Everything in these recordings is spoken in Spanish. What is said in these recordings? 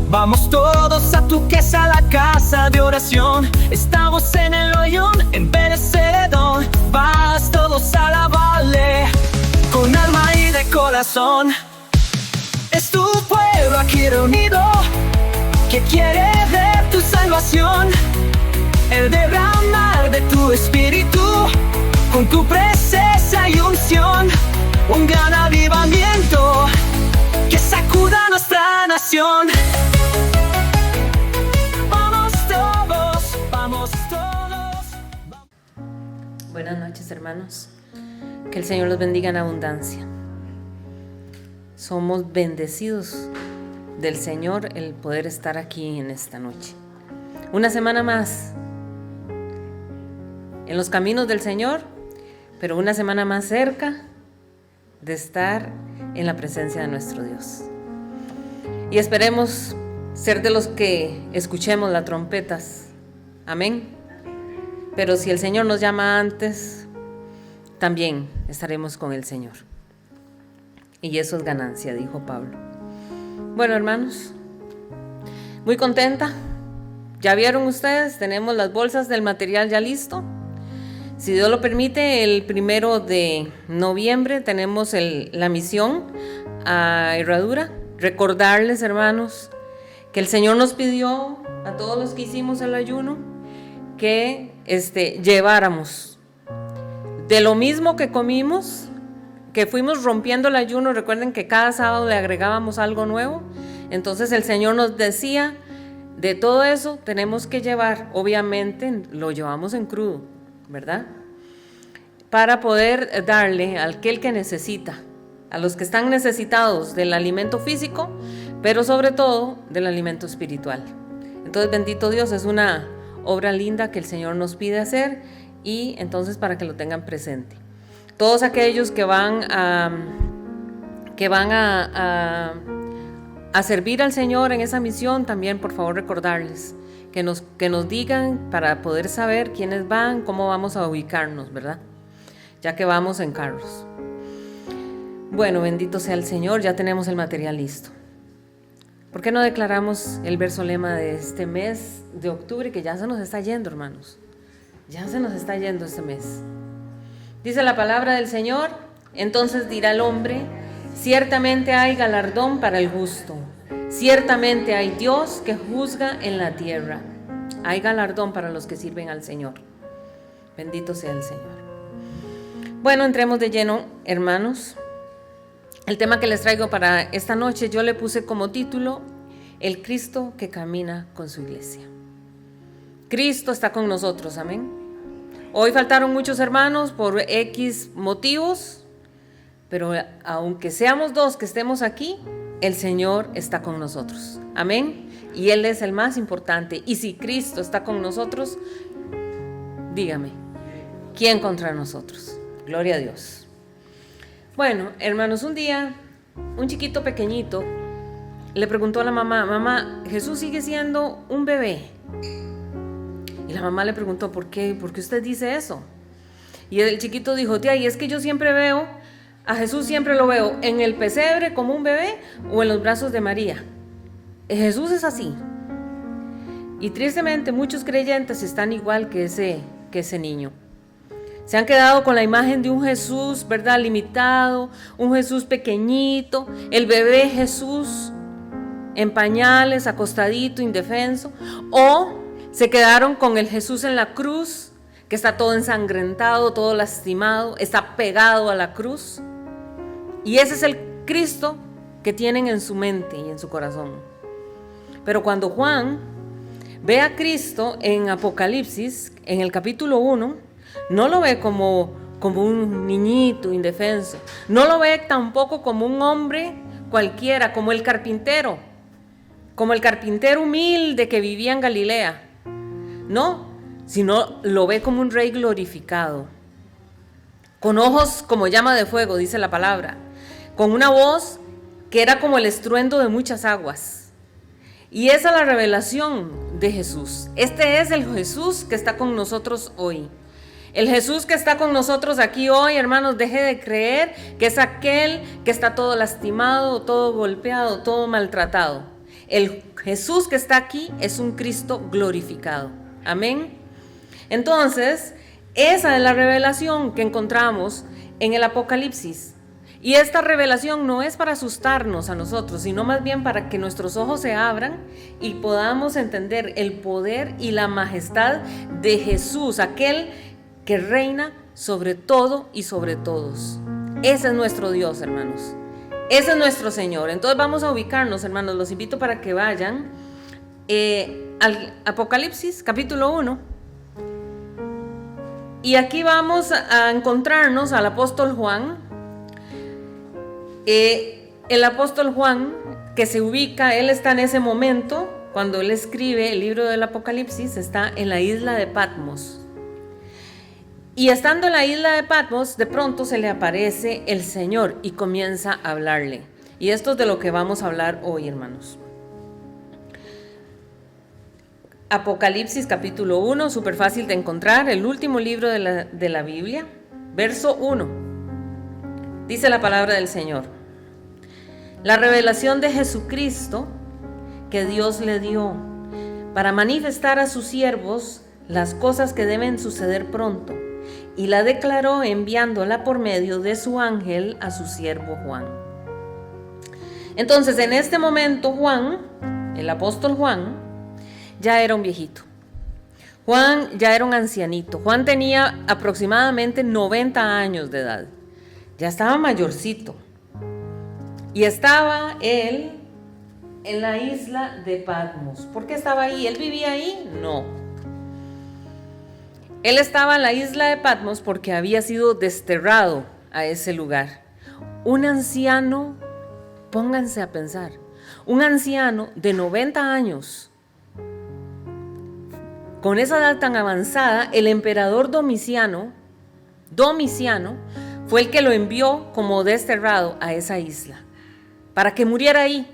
Vamos todos a tu casa, a la casa de oración. Estamos en el hoyón, en Perecedón. Vas todos a alabarle, con alma y de corazón. Es tu pueblo aquí reunido, que quiere ver tu salvación. El derramar de tu espíritu, con tu presencia y unción. Un gran avivamiento que sacuda nuestra nación. Vamos todos, vamos todos. Buenas noches, hermanos. Que el Señor los bendiga en abundancia. Somos bendecidos del Señor el poder estar aquí en esta noche. Una semana más en los caminos del Señor, pero una semana más cerca de estar en la presencia de nuestro Dios. Y esperemos ser de los que escuchemos las trompetas. Amén. Pero si el Señor nos llama antes, también estaremos con el Señor. Y eso es ganancia, dijo Pablo. Bueno, hermanos, muy contenta. Ya vieron ustedes, tenemos las bolsas del material ya listo. Si Dios lo permite, el 1 de noviembre tenemos la misión a Herradura. Recordarles, hermanos, que el Señor nos pidió a todos los que hicimos el ayuno que lleváramos de lo mismo que comimos, que fuimos rompiendo el ayuno. Recuerden que cada sábado le agregábamos algo nuevo. Entonces el Señor nos decía, de todo eso tenemos que llevar, obviamente lo llevamos en crudo, ¿verdad? Para poder darle a aquel que necesita, a los que están necesitados del alimento físico, pero sobre todo del alimento espiritual. Entonces, bendito Dios, es una obra linda que el Señor nos pide hacer, y entonces para que lo tengan presente. Todos aquellos que van a servir al Señor en esa misión, también por favor recordarles que nos digan para poder saber quiénes van, cómo vamos a ubicarnos, ¿verdad? Ya que vamos en carros. Bueno, bendito sea el Señor, ya tenemos el material listo. ¿Por qué no declaramos el verso lema de este mes de octubre, que ya se nos está yendo, hermanos? Ya se nos está yendo este mes. Dice la palabra del Señor: entonces dirá el hombre, ciertamente hay galardón para el justo, ciertamente hay Dios que juzga en la tierra. Hay galardón para los que sirven al Señor. Bendito sea el Señor. Bueno, entremos de lleno, hermanos. El tema que les traigo para esta noche, yo le puse como título: el Cristo que camina con su iglesia. Cristo está con nosotros, amén. Hoy faltaron muchos hermanos por X motivos, pero aunque seamos dos que estemos aquí, el Señor está con nosotros, amén. Y Él es el más importante. Y si Cristo está con nosotros, dígame, ¿quién contra nosotros? Gloria a Dios. Bueno, hermanos, un día, un chiquito pequeñito le preguntó a la mamá: mamá, Jesús sigue siendo un bebé. Y la mamá le preguntó: ¿por qué? ¿Por qué usted dice eso? Y el chiquito dijo: tía, y es que yo siempre veo a Jesús, siempre lo veo en el pesebre como un bebé o en los brazos de María. Jesús es así. Y tristemente muchos creyentes están igual que ese niño. Se han quedado con la imagen de un Jesús, ¿verdad?, limitado, un Jesús pequeñito, el bebé Jesús en pañales, acostadito, indefenso. O se quedaron con el Jesús en la cruz, que está todo ensangrentado, todo lastimado, está pegado a la cruz. Y ese es el Cristo que tienen en su mente y en su corazón. Pero cuando Juan ve a Cristo en Apocalipsis, en el capítulo 1, no lo ve como un niñito indefenso. No lo ve tampoco como un hombre cualquiera, como el carpintero humilde que vivía en Galilea. No, sino lo ve como un rey glorificado, con ojos como llama de fuego, dice la palabra, con una voz que era como el estruendo de muchas aguas. Y esa es la revelación de Jesús. Este es el Jesús que está con nosotros hoy. El Jesús que está con nosotros aquí hoy, hermanos, deje de creer que es aquel que está todo lastimado, todo golpeado, todo maltratado. El Jesús que está aquí es un Cristo glorificado. Amén. Entonces, esa es la revelación que encontramos en el Apocalipsis. Y esta revelación no es para asustarnos a nosotros, sino más bien para que nuestros ojos se abran y podamos entender el poder y la majestad de Jesús, aquel que reina sobre todo y sobre todos. Ese es nuestro Dios, hermanos. Ese es nuestro Señor. Entonces vamos a ubicarnos, hermanos. Los invito para que vayan al Apocalipsis, capítulo 1. Y aquí vamos a encontrarnos al apóstol Juan. El apóstol Juan, que se ubica, él está en ese momento, cuando él escribe el libro del Apocalipsis, está en la isla de Patmos. Y estando en la isla de Patmos, de pronto se le aparece el Señor y comienza a hablarle. Y esto es de lo que vamos a hablar hoy, hermanos. Apocalipsis capítulo 1, súper fácil de encontrar, el último libro de la Biblia, verso 1. Dice la palabra del Señor: la revelación de Jesucristo que Dios le dio para manifestar a sus siervos las cosas que deben suceder pronto, y la declaró enviándola por medio de su ángel a su siervo Juan. Entonces, en este momento Juan, el apóstol Juan, ya era un viejito. Juan ya era un ancianito. Juan tenía aproximadamente 90 años de edad. Ya estaba mayorcito. Y estaba él en la isla de Patmos. ¿Por qué estaba ahí? ¿Él vivía ahí? No. Él estaba en la isla de Patmos porque había sido desterrado a ese lugar. Un anciano, pónganse a pensar, un anciano de 90 años, con esa edad tan avanzada, el emperador Domiciano fue el que lo envió como desterrado a esa isla, para que muriera ahí,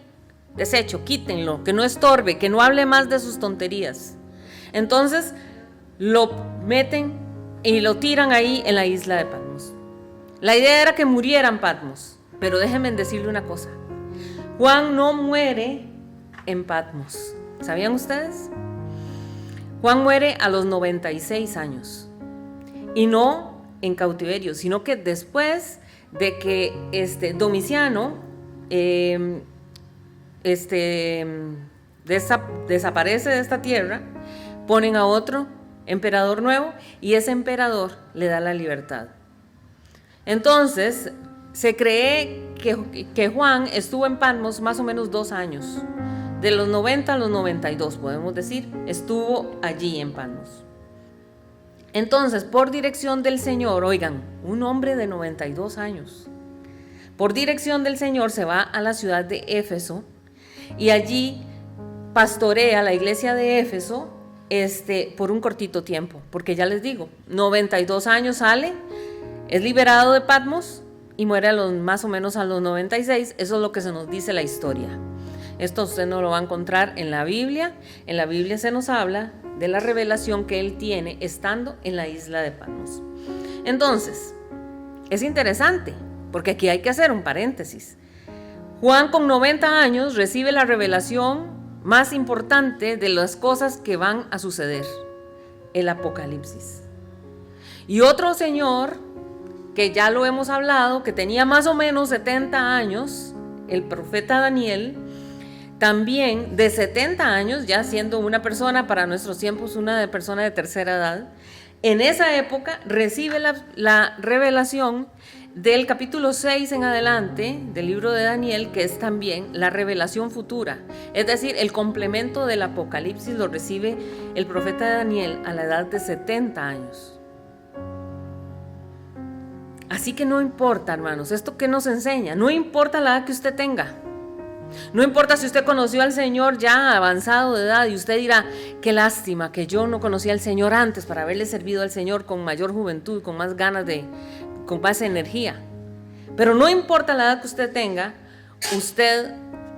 deshecho, quítenlo, que no estorbe, que no hable más de sus tonterías. Entonces lo meten y lo tiran ahí en la isla de Patmos. La idea era que muriera en Patmos, pero déjenme decirle una cosa: Juan no muere en Patmos. ¿Sabían ustedes? Juan muere a los 96 años, y no en cautiverio, sino que después de que Domiciano desaparece de esta tierra, ponen a otro emperador nuevo y ese emperador le da la libertad. Entonces se cree que Juan estuvo en Patmos más o menos 2 años, de los 90 a los 92 podemos decir, estuvo allí en Patmos. Entonces, por dirección del Señor, oigan, un hombre de 92 años, por dirección del Señor se va a la ciudad de Éfeso y allí pastorea la iglesia de Éfeso por un cortito tiempo, porque ya les digo, 92 años sale, es liberado de Patmos y muere más o menos a los 96. Eso es lo que se nos dice la historia. Esto usted no lo va a encontrar en la Biblia. En la Biblia se nos habla de la revelación que él tiene estando en la isla de Patmos. Entonces, es interesante, porque aquí hay que hacer un paréntesis. Juan, con 90 años, recibe la revelación más importante de las cosas que van a suceder, el Apocalipsis. Y otro señor, que ya lo hemos hablado, que tenía más o menos 70 años, el profeta Daniel, también de 70 años, ya siendo una persona para nuestros tiempos, una persona de tercera edad, en esa época recibe la revelación del capítulo 6 en adelante del libro de Daniel, que es también la revelación futura. Es decir, el complemento del Apocalipsis lo recibe el profeta Daniel a la edad de 70 años. Así que no importa, hermanos, ¿esto qué nos enseña? No importa la edad que usted tenga. No importa si usted conoció al Señor ya avanzado de edad y usted dirá, qué lástima que yo no conocía al Señor antes para haberle servido al Señor con mayor juventud, con más ganas con más energía. Pero no importa la edad que usted tenga, usted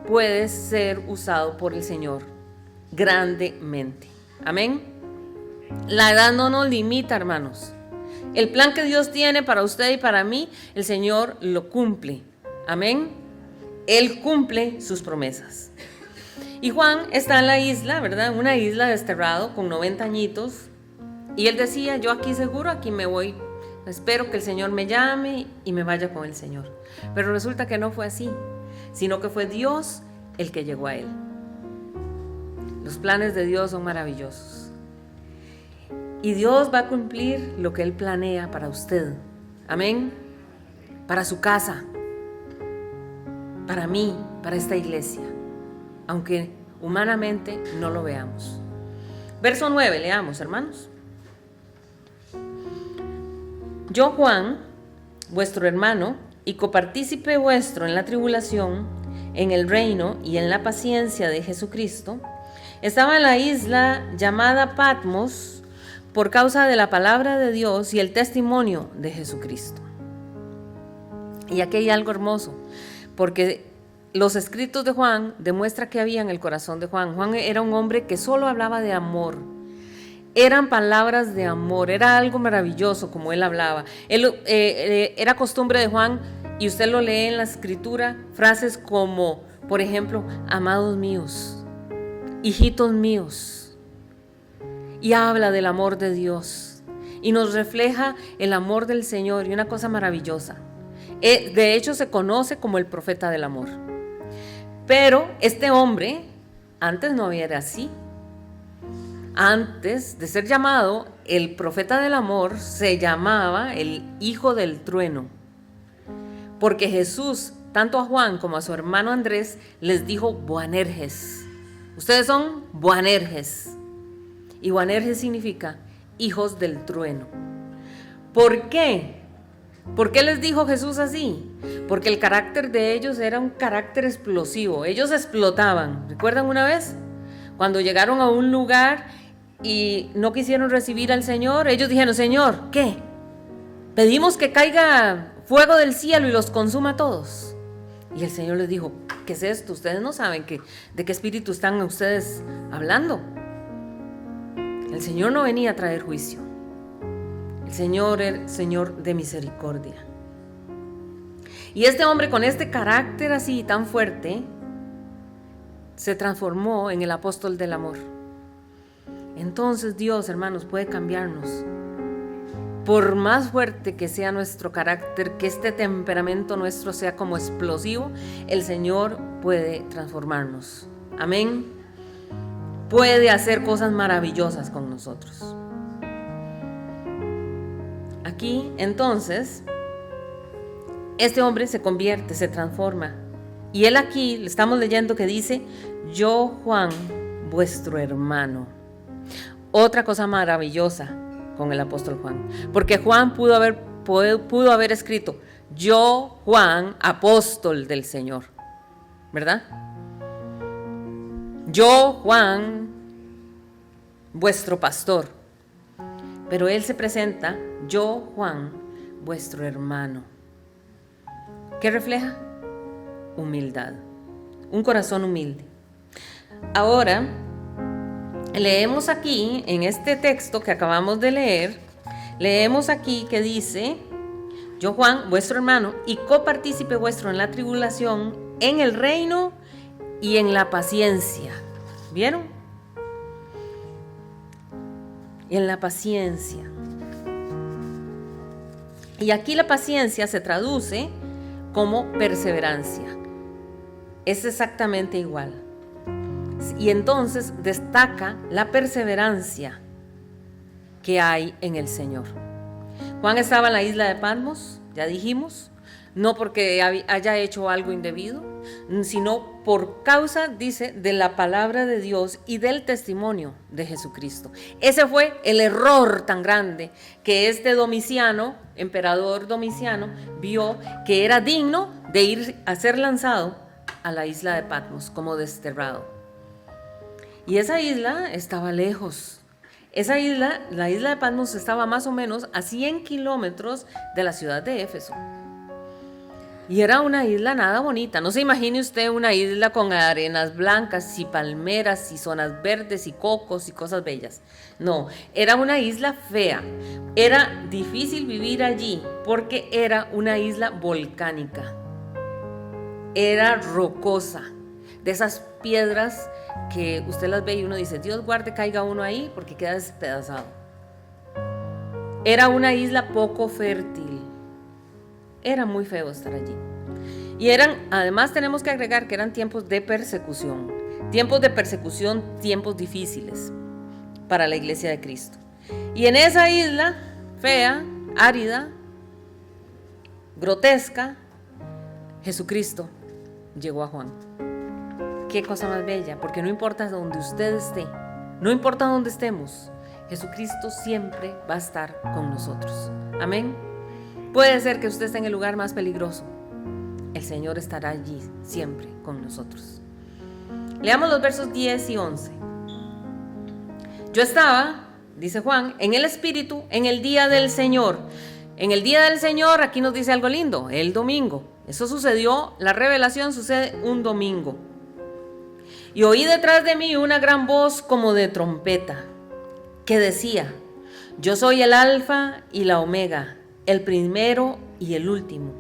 puede ser usado por el Señor grandemente. Amén. La edad no nos limita, hermanos. El plan que Dios tiene para usted y para mí, el Señor lo cumple. Amén. Él cumple sus promesas. Y Juan está en la isla, ¿verdad? Una isla desterrado con 90 añitos. Y él decía, yo aquí seguro, aquí me voy. Espero que el Señor me llame y me vaya con el Señor. Pero resulta que no fue así, sino que fue Dios el que llegó a él. Los planes de Dios son maravillosos. Y Dios va a cumplir lo que Él planea para usted. Amén. Para su casa, para mí, para esta iglesia, aunque humanamente no lo veamos. Verso 9, leamos, hermanos. Yo, Juan, vuestro hermano y copartícipe vuestro en la tribulación, en el reino y en la paciencia de Jesucristo, estaba en la isla llamada Patmos por causa de la palabra de Dios y el testimonio de Jesucristo. Y aquí hay algo hermoso, porque los escritos de Juan demuestran que había en el corazón de Juan. Juan era un hombre que solo hablaba de amor. Eran palabras de amor, era algo maravilloso como él hablaba. Era costumbre de Juan, y usted lo lee en la escritura, frases como, por ejemplo, amados míos, hijitos míos. Y habla del amor de Dios y nos refleja el amor del Señor, y una cosa maravillosa. De hecho, se conoce como el profeta del amor. Pero este hombre antes no era así. Antes de ser llamado el profeta del amor, se llamaba el hijo del trueno. Porque Jesús, tanto a Juan como a su hermano Andrés, les dijo Boanerges. Ustedes son Boanerges. Y Boanerges significa hijos del trueno. ¿Por qué? ¿Por qué les dijo Jesús así? Porque el carácter de ellos era un carácter explosivo. Ellos explotaban. ¿Recuerdan una vez? Cuando llegaron a un lugar y no quisieron recibir al Señor, ellos dijeron, Señor, ¿qué? Pedimos que caiga fuego del cielo y los consuma a todos. Y el Señor les dijo, ¿qué es esto? Ustedes no saben de qué espíritu están ustedes hablando. El Señor no venía a traer juicio. El Señor era Señor de misericordia. Y este hombre con este carácter así tan fuerte se transformó en el apóstol del amor. Entonces Dios, hermanos, puede cambiarnos. Por más fuerte que sea nuestro carácter, que este temperamento nuestro sea como explosivo, el Señor puede transformarnos. Amén. Puede hacer cosas maravillosas con nosotros. Aquí, entonces, este hombre se convierte, se transforma. Y él aquí, le estamos leyendo que dice, yo, Juan, vuestro hermano. Otra cosa maravillosa con el apóstol Juan. Porque Juan pudo haber escrito, yo, Juan, apóstol del Señor. ¿Verdad? Yo, Juan, vuestro pastor. Pero él se presenta, yo, Juan, vuestro hermano. ¿Qué refleja? Humildad. Un corazón humilde. Ahora, leemos aquí, en este texto que acabamos de leer, leemos aquí que dice, yo, Juan, vuestro hermano, y copartícipe vuestro en la tribulación, en el reino y en la paciencia. ¿Vieron? Y en la paciencia. Y aquí la paciencia se traduce como perseverancia. Es exactamente igual. Y entonces destaca la perseverancia que hay en el Señor. Juan estaba en la isla de Patmos, ya dijimos, no porque haya hecho algo indebido, sino por causa, dice, de la palabra de Dios y del testimonio de Jesucristo. Ese fue el error tan grande que este Domiciano, emperador Domiciano, vio que era digno de ir a ser lanzado a la isla de Patmos como desterrado. Y esa isla estaba lejos. Esa isla, la isla de Patmos, estaba más o menos a 100 kilómetros de la ciudad de Éfeso. Y era una isla nada bonita. No se imagine usted una isla con arenas blancas y palmeras y zonas verdes y cocos y cosas bellas. No, era una isla fea. Era difícil vivir allí porque era una isla volcánica. Era rocosa. de esas piedras que usted las ve y uno dice, Dios guarde caiga uno ahí porque queda despedazado. Era una isla poco fértil, era muy feo estar allí. Y además tenemos que agregar que eran tiempos de persecución, tiempos difíciles para la iglesia de Cristo. Y en esa isla fea, árida, grotesca, Jesucristo llegó a Juan. Qué cosa más bella, porque no importa donde usted esté, no importa dónde estemos, Jesucristo siempre va a estar con nosotros. Amén. Puede ser que usted esté en el lugar más peligroso, el Señor estará allí siempre con nosotros. Leamos los versos 10 y 11. Yo estaba, dice Juan, en el Espíritu en el día del Señor. En el día del Señor, aquí nos dice algo lindo, el domingo. Eso sucedió, la revelación sucede un domingo. Y oí detrás de mí una gran voz como de trompeta, que decía, yo soy el Alfa y la Omega, el primero y el último.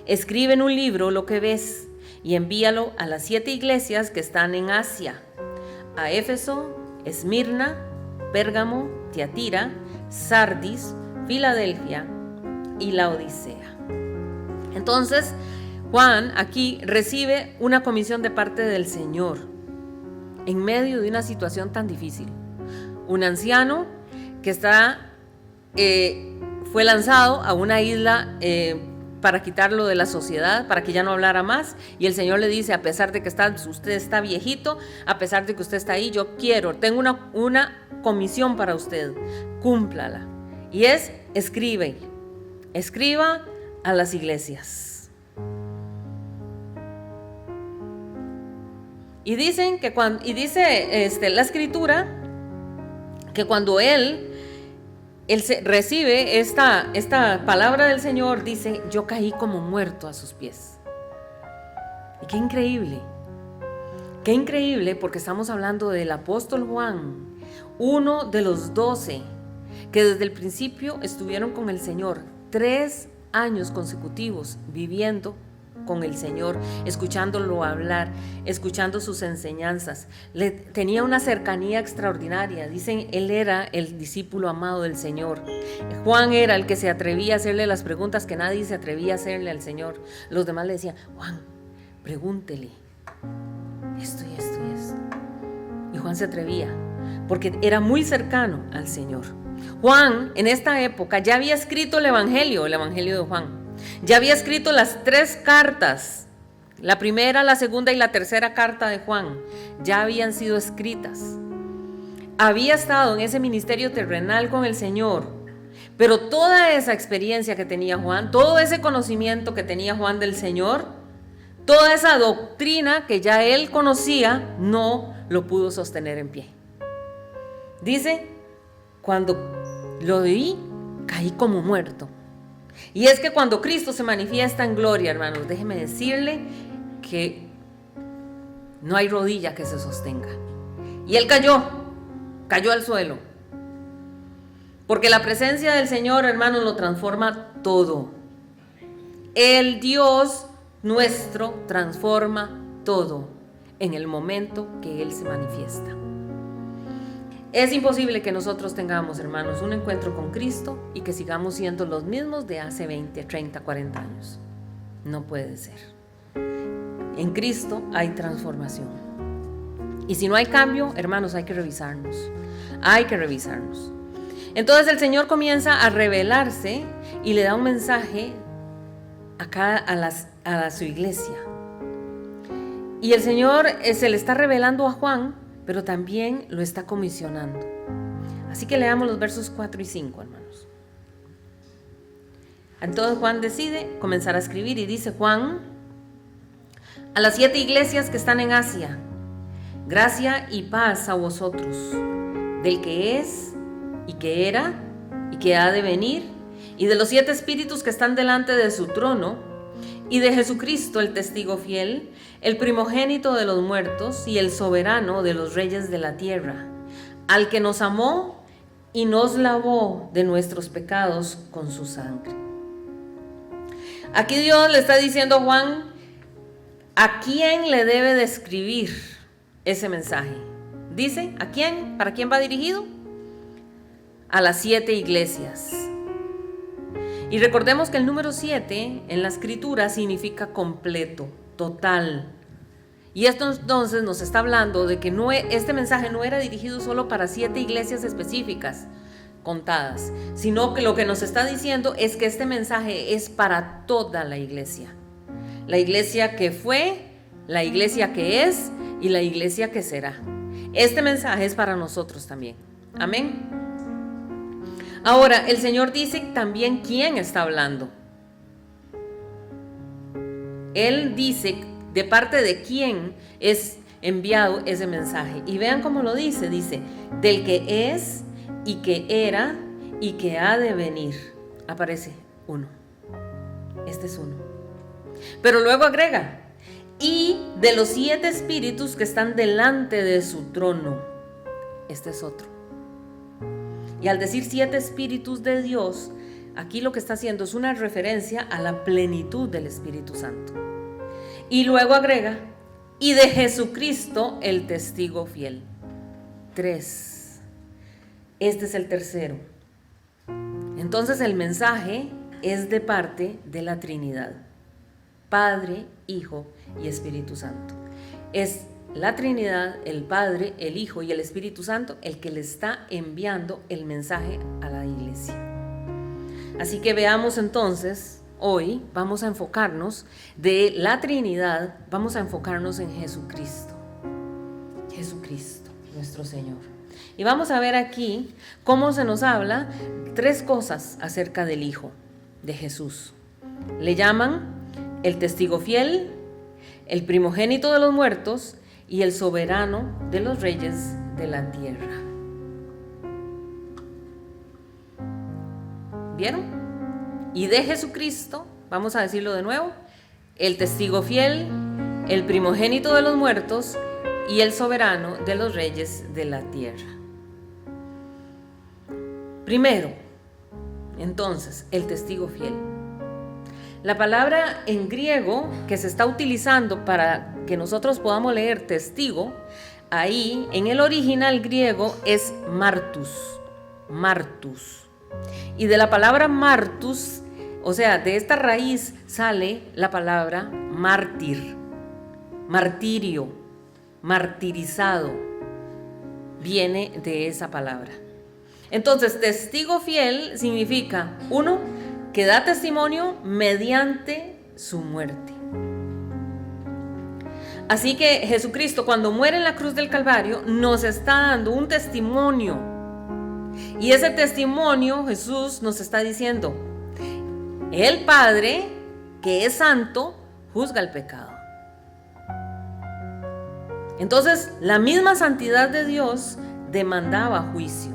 Escribe en un libro lo que ves y envíalo a las 7 iglesias que están en Asia, a Éfeso, Esmirna, Pérgamo, Tiatira, Sardis, Filadelfia y Laodicea. Entonces, Juan aquí recibe una comisión de parte del Señor en medio de una situación tan difícil. Un anciano que fue lanzado a una isla para quitarlo de la sociedad, para que ya no hablara más, y el Señor le dice, a pesar de que usted está viejito, a pesar de que usted está ahí, tengo una comisión para usted, cúmplala, y es, escriba a las iglesias. Y dice la escritura que cuando él recibe esta palabra del Señor, dice, yo caí como muerto a sus pies. Y qué increíble, porque estamos hablando del apóstol Juan, uno de los 12, que desde el principio estuvieron con el Señor, 3 años consecutivos viviendo con el Señor, escuchándolo hablar, escuchando sus enseñanzas. Tenía una cercanía extraordinaria. Dicen, él era el discípulo amado del Señor. Juan era el que se atrevía a hacerle las preguntas que nadie se atrevía a hacerle al Señor. Los demás le decían, Juan, pregúntele esto y esto y esto. Y Juan se atrevía porque era muy cercano al Señor. Juan en esta época ya había escrito el Evangelio de Juan. Ya había escrito las 3 cartas, la primera, la segunda y la tercera carta de Juan, ya habían sido escritas. Había estado en ese ministerio terrenal con el Señor, pero toda esa experiencia que tenía Juan, todo ese conocimiento que tenía Juan del Señor, toda esa doctrina que ya él conocía, no lo pudo sostener en pie. Dice, cuando lo vi, caí como muerto. Y es que cuando Cristo se manifiesta en gloria, hermanos, déjeme decirle que no hay rodilla que se sostenga. Y él cayó al suelo. Porque la presencia del Señor, hermanos, lo transforma todo. El Dios nuestro transforma todo en el momento que Él se manifiesta. Es imposible que nosotros tengamos, hermanos, un encuentro con Cristo y que sigamos siendo los mismos de hace 20, 30, 40 años. No puede ser. En Cristo hay transformación. Y si no hay cambio, hermanos, hay que revisarnos. Entonces el Señor comienza a revelarse y le da un mensaje acá a su iglesia. Y el Señor se le está revelando a Juan, pero también lo está comisionando. Así que leamos los versos 4 y 5, hermanos. Entonces Juan decide comenzar a escribir y dice, Juan, a las 7 iglesias que están en Asia, gracia y paz a vosotros, del que es y que era y que ha de venir, y de los 7 espíritus que están delante de su trono, y de Jesucristo, el testigo fiel, el primogénito de los muertos y el soberano de los reyes de la tierra, al que nos amó y nos lavó de nuestros pecados con su sangre. Aquí Dios le está diciendo a Juan, ¿a quién le debe de escribir ese mensaje? Dice, ¿a quién? ¿Para quién va dirigido? A las 7 iglesias. Y recordemos que el número 7 en la escritura significa completo, total. Y esto entonces nos está hablando de que este mensaje no era dirigido solo para 7 iglesias específicas, contadas, sino que lo que nos está diciendo es que este mensaje es para toda la iglesia. La iglesia que fue, la iglesia que es y la iglesia que será. Este mensaje es para nosotros también. Amén. Ahora, el Señor dice también quién está hablando. Él dice de parte de quién es enviado ese mensaje. Y vean cómo lo dice. Dice, del que es y que era y que ha de venir. Aparece uno. Este es uno. Pero luego agrega, y de los 7 espíritus que están delante de su trono. Este es otro. Y al decir 7 espíritus de Dios, aquí lo que está haciendo es una referencia a la plenitud del Espíritu Santo. Y luego agrega, y de Jesucristo el testigo fiel. 3. Este es el tercero. Entonces el mensaje es de parte de la Trinidad, Padre, Hijo y Espíritu Santo. Es la Trinidad, el Padre, el Hijo y el Espíritu Santo el que le está enviando el mensaje a la iglesia. Así que veamos entonces, hoy vamos a enfocarnos de la Trinidad, vamos a enfocarnos en Jesucristo. Jesucristo, nuestro Señor. Y vamos a ver aquí cómo se nos habla 3 cosas acerca del Hijo de Jesús. Le llaman el testigo fiel, el primogénito de los muertos y el soberano de los reyes de la tierra. ¿Vieron? Y de Jesucristo, vamos a decirlo de nuevo, el testigo fiel, el primogénito de los muertos y el soberano de los reyes de la tierra. Primero, entonces, el testigo fiel. La palabra en griego que se está utilizando para que nosotros podamos leer testigo, ahí en el original griego es martus, martus. Y de la palabra martus, o sea, de esta raíz sale la palabra mártir, martirio, martirizado, viene de esa palabra. Entonces, testigo fiel significa, 1, que da testimonio mediante su muerte. Así que Jesucristo, cuando muere en la cruz del Calvario, nos está dando un testimonio. Y ese testimonio Jesús nos está diciendo, el Padre, que es santo, juzga el pecado. Entonces, la misma santidad de Dios demandaba juicio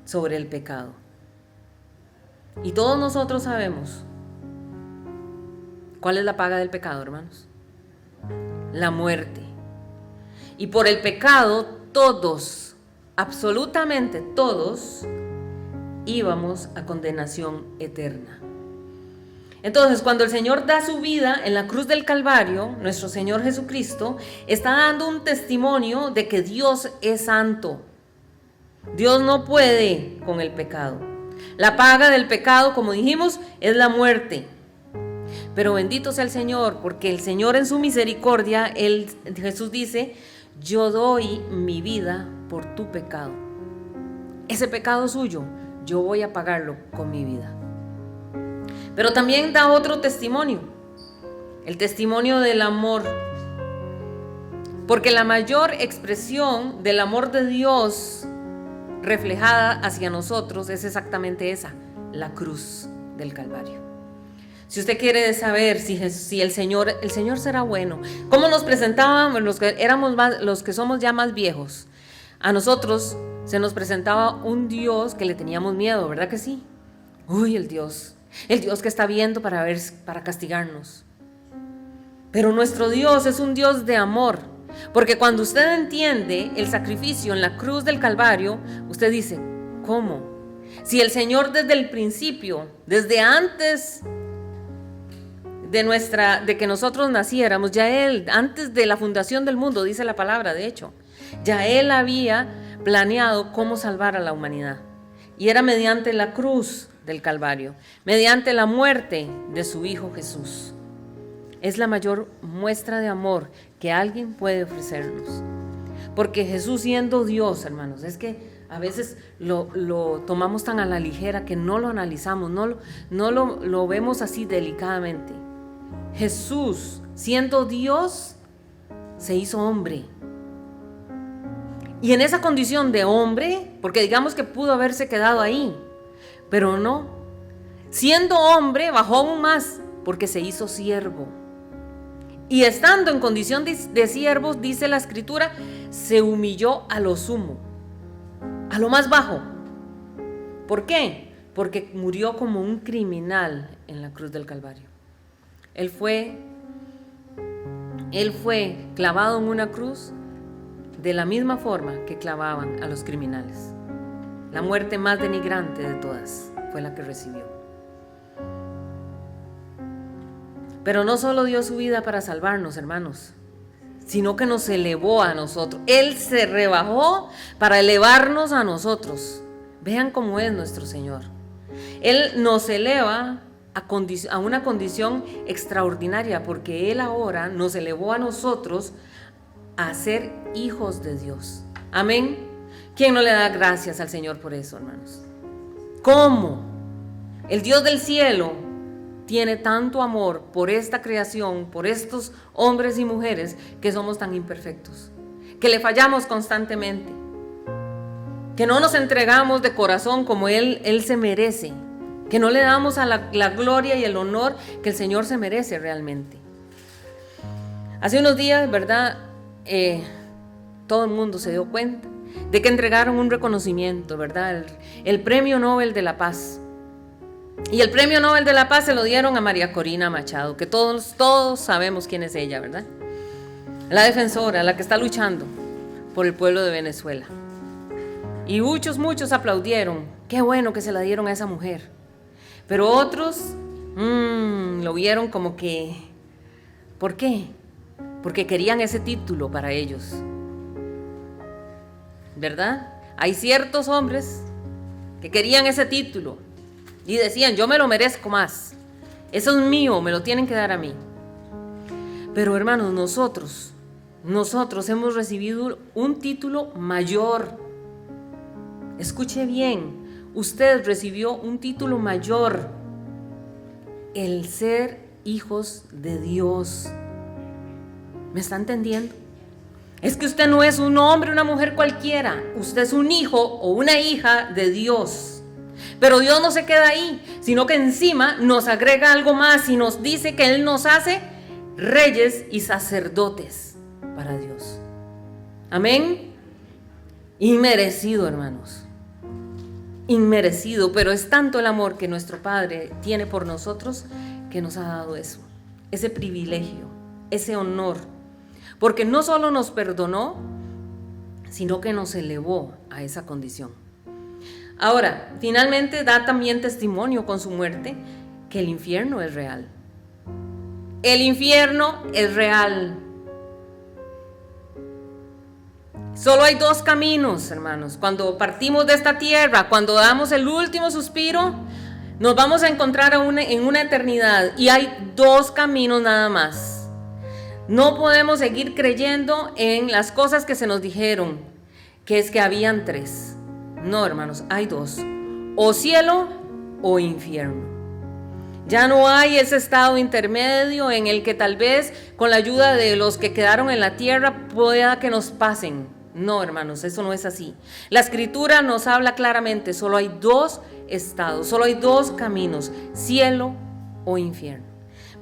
sobre el pecado. Y todos nosotros sabemos cuál es la paga del pecado, hermanos. La muerte. Y por el pecado todos, absolutamente todos, íbamos a condenación eterna. Entonces, cuando el Señor da su vida en la cruz del Calvario, nuestro Señor Jesucristo está dando un testimonio de que Dios es santo. Dios no puede con el pecado. La paga del pecado, como dijimos, es la muerte. Pero bendito sea el Señor, porque el Señor en su misericordia, Jesús dice, yo doy mi vida por tu pecado. Ese pecado suyo, yo voy a pagarlo con mi vida. Pero también da otro testimonio, el testimonio del amor. Porque la mayor expresión del amor de Dios reflejada hacia nosotros es exactamente esa, la cruz del Calvario. Si usted quiere saber si el Señor será bueno, ¿cómo nos presentaban los que somos ya más viejos? A nosotros se nos presentaba un Dios que le teníamos miedo, ¿verdad que sí? Uy, el Dios que está viendo para castigarnos. Pero nuestro Dios es un Dios de amor, porque cuando usted entiende el sacrificio en la cruz del Calvario, usted dice, ¿cómo? Si el Señor desde el principio, desde antes de que nosotros naciéramos, ya Él, antes de la fundación del mundo, dice la palabra, de hecho, ya Él había planeado cómo salvar a la humanidad. Y era mediante la cruz del Calvario, mediante la muerte de su Hijo Jesús. Es la mayor muestra de amor que alguien puede ofrecernos. Porque Jesús, siendo Dios, hermanos, es que a veces lo tomamos tan a la ligera que no lo analizamos, no lo vemos así delicadamente. Jesús, siendo Dios, se hizo hombre. Y en esa condición de hombre, porque digamos que pudo haberse quedado ahí, pero no. Siendo hombre, bajó aún más, porque se hizo siervo. Y estando en condición de siervo, dice la Escritura, se humilló a lo sumo, a lo más bajo. ¿Por qué? Porque murió como un criminal en la cruz del Calvario. Él fue clavado en una cruz de la misma forma que clavaban a los criminales. La muerte más denigrante de todas fue la que recibió. Pero no solo dio su vida para salvarnos, hermanos, sino que nos elevó a nosotros. Él se rebajó para elevarnos a nosotros. Vean cómo es nuestro Señor. Él nos eleva a una condición extraordinaria, porque Él ahora nos elevó a nosotros a ser hijos de Dios. Amén. ¿Quién no le da gracias al Señor por eso, hermanos? ¿Cómo? El Dios del cielo tiene tanto amor por esta creación, por estos hombres y mujeres que somos tan imperfectos, que le fallamos constantemente, que no nos entregamos de corazón como Él se merece, que no le damos a la gloria y el honor que el Señor se merece realmente. Hace unos días, ¿verdad? Todo el mundo se dio cuenta de que entregaron un reconocimiento, ¿verdad? El Premio Nobel de la Paz. Y el Premio Nobel de la Paz se lo dieron a María Corina Machado, que todos sabemos quién es ella, ¿verdad? La defensora, la que está luchando por el pueblo de Venezuela. Y muchos aplaudieron. Qué bueno que se la dieron a esa mujer. Pero otros lo vieron como que, ¿por qué? Porque querían ese título para ellos, ¿verdad? Hay ciertos hombres que querían ese título y decían, yo me lo merezco más, eso es mío, me lo tienen que dar a mí. Pero hermanos, nosotros hemos recibido un título mayor. Escuche bien, usted recibió un título mayor, el ser hijos de Dios. ¿Me está entendiendo? Es que usted no es un hombre, una mujer cualquiera. Usted es un hijo o una hija de Dios. Pero Dios no se queda ahí, sino que encima nos agrega algo más y nos dice que Él nos hace reyes y sacerdotes para Dios. Amén. Inmerecido, hermanos. Inmerecido, pero es tanto el amor que nuestro Padre tiene por nosotros que nos ha dado eso, ese privilegio, ese honor. Porque no solo nos perdonó, sino que nos elevó a esa condición. Ahora, finalmente da también testimonio con su muerte que el infierno es real. El infierno es real. Solo hay dos caminos, hermanos. Cuando partimos de esta tierra, cuando damos el último suspiro, nos vamos a encontrar en una eternidad. Y hay dos caminos nada más. No podemos seguir creyendo en las cosas que se nos dijeron, que es que habían tres. No, hermanos, hay dos. O cielo o infierno. Ya no hay ese estado intermedio en el que tal vez con la ayuda de los que quedaron en la tierra pueda que nos pasen. No, hermanos, eso no es así. La Escritura nos habla claramente, solo hay dos estados, solo hay dos caminos, cielo o infierno.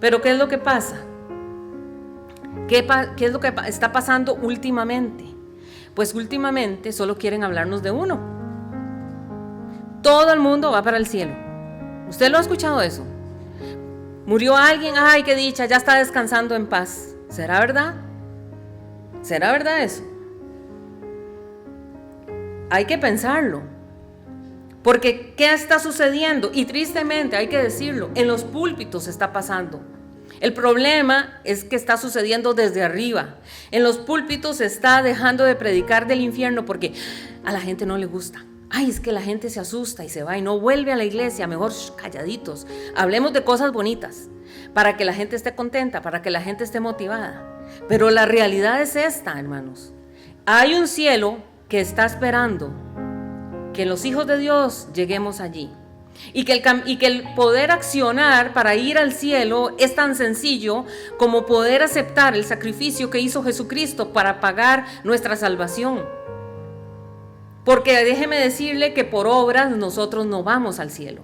Pero ¿qué es lo que pasa? ¿Qué es lo que está pasando últimamente? Pues últimamente solo quieren hablarnos de uno. Todo el mundo va para el cielo. ¿Usted lo ha escuchado eso? Murió alguien, ay, qué dicha, ya está descansando en paz. ¿Será verdad? ¿Será verdad eso? Hay que pensarlo. Porque ¿qué está sucediendo? Y tristemente, hay que decirlo, en los púlpitos está pasando. El problema es que está sucediendo desde arriba. En los púlpitos se está dejando de predicar del infierno porque a la gente no le gusta. Ay, es que la gente se asusta y se va y no vuelve a la iglesia. Mejor calladitos. Hablemos de cosas bonitas para que la gente esté contenta, para que la gente esté motivada. Pero la realidad es esta, hermanos. Hay un cielo que está esperando que los hijos de Dios lleguemos allí. Y que el poder accionar para ir al cielo es tan sencillo como poder aceptar el sacrificio que hizo Jesucristo para pagar nuestra salvación. Porque déjeme decirle que por obras nosotros no vamos al cielo.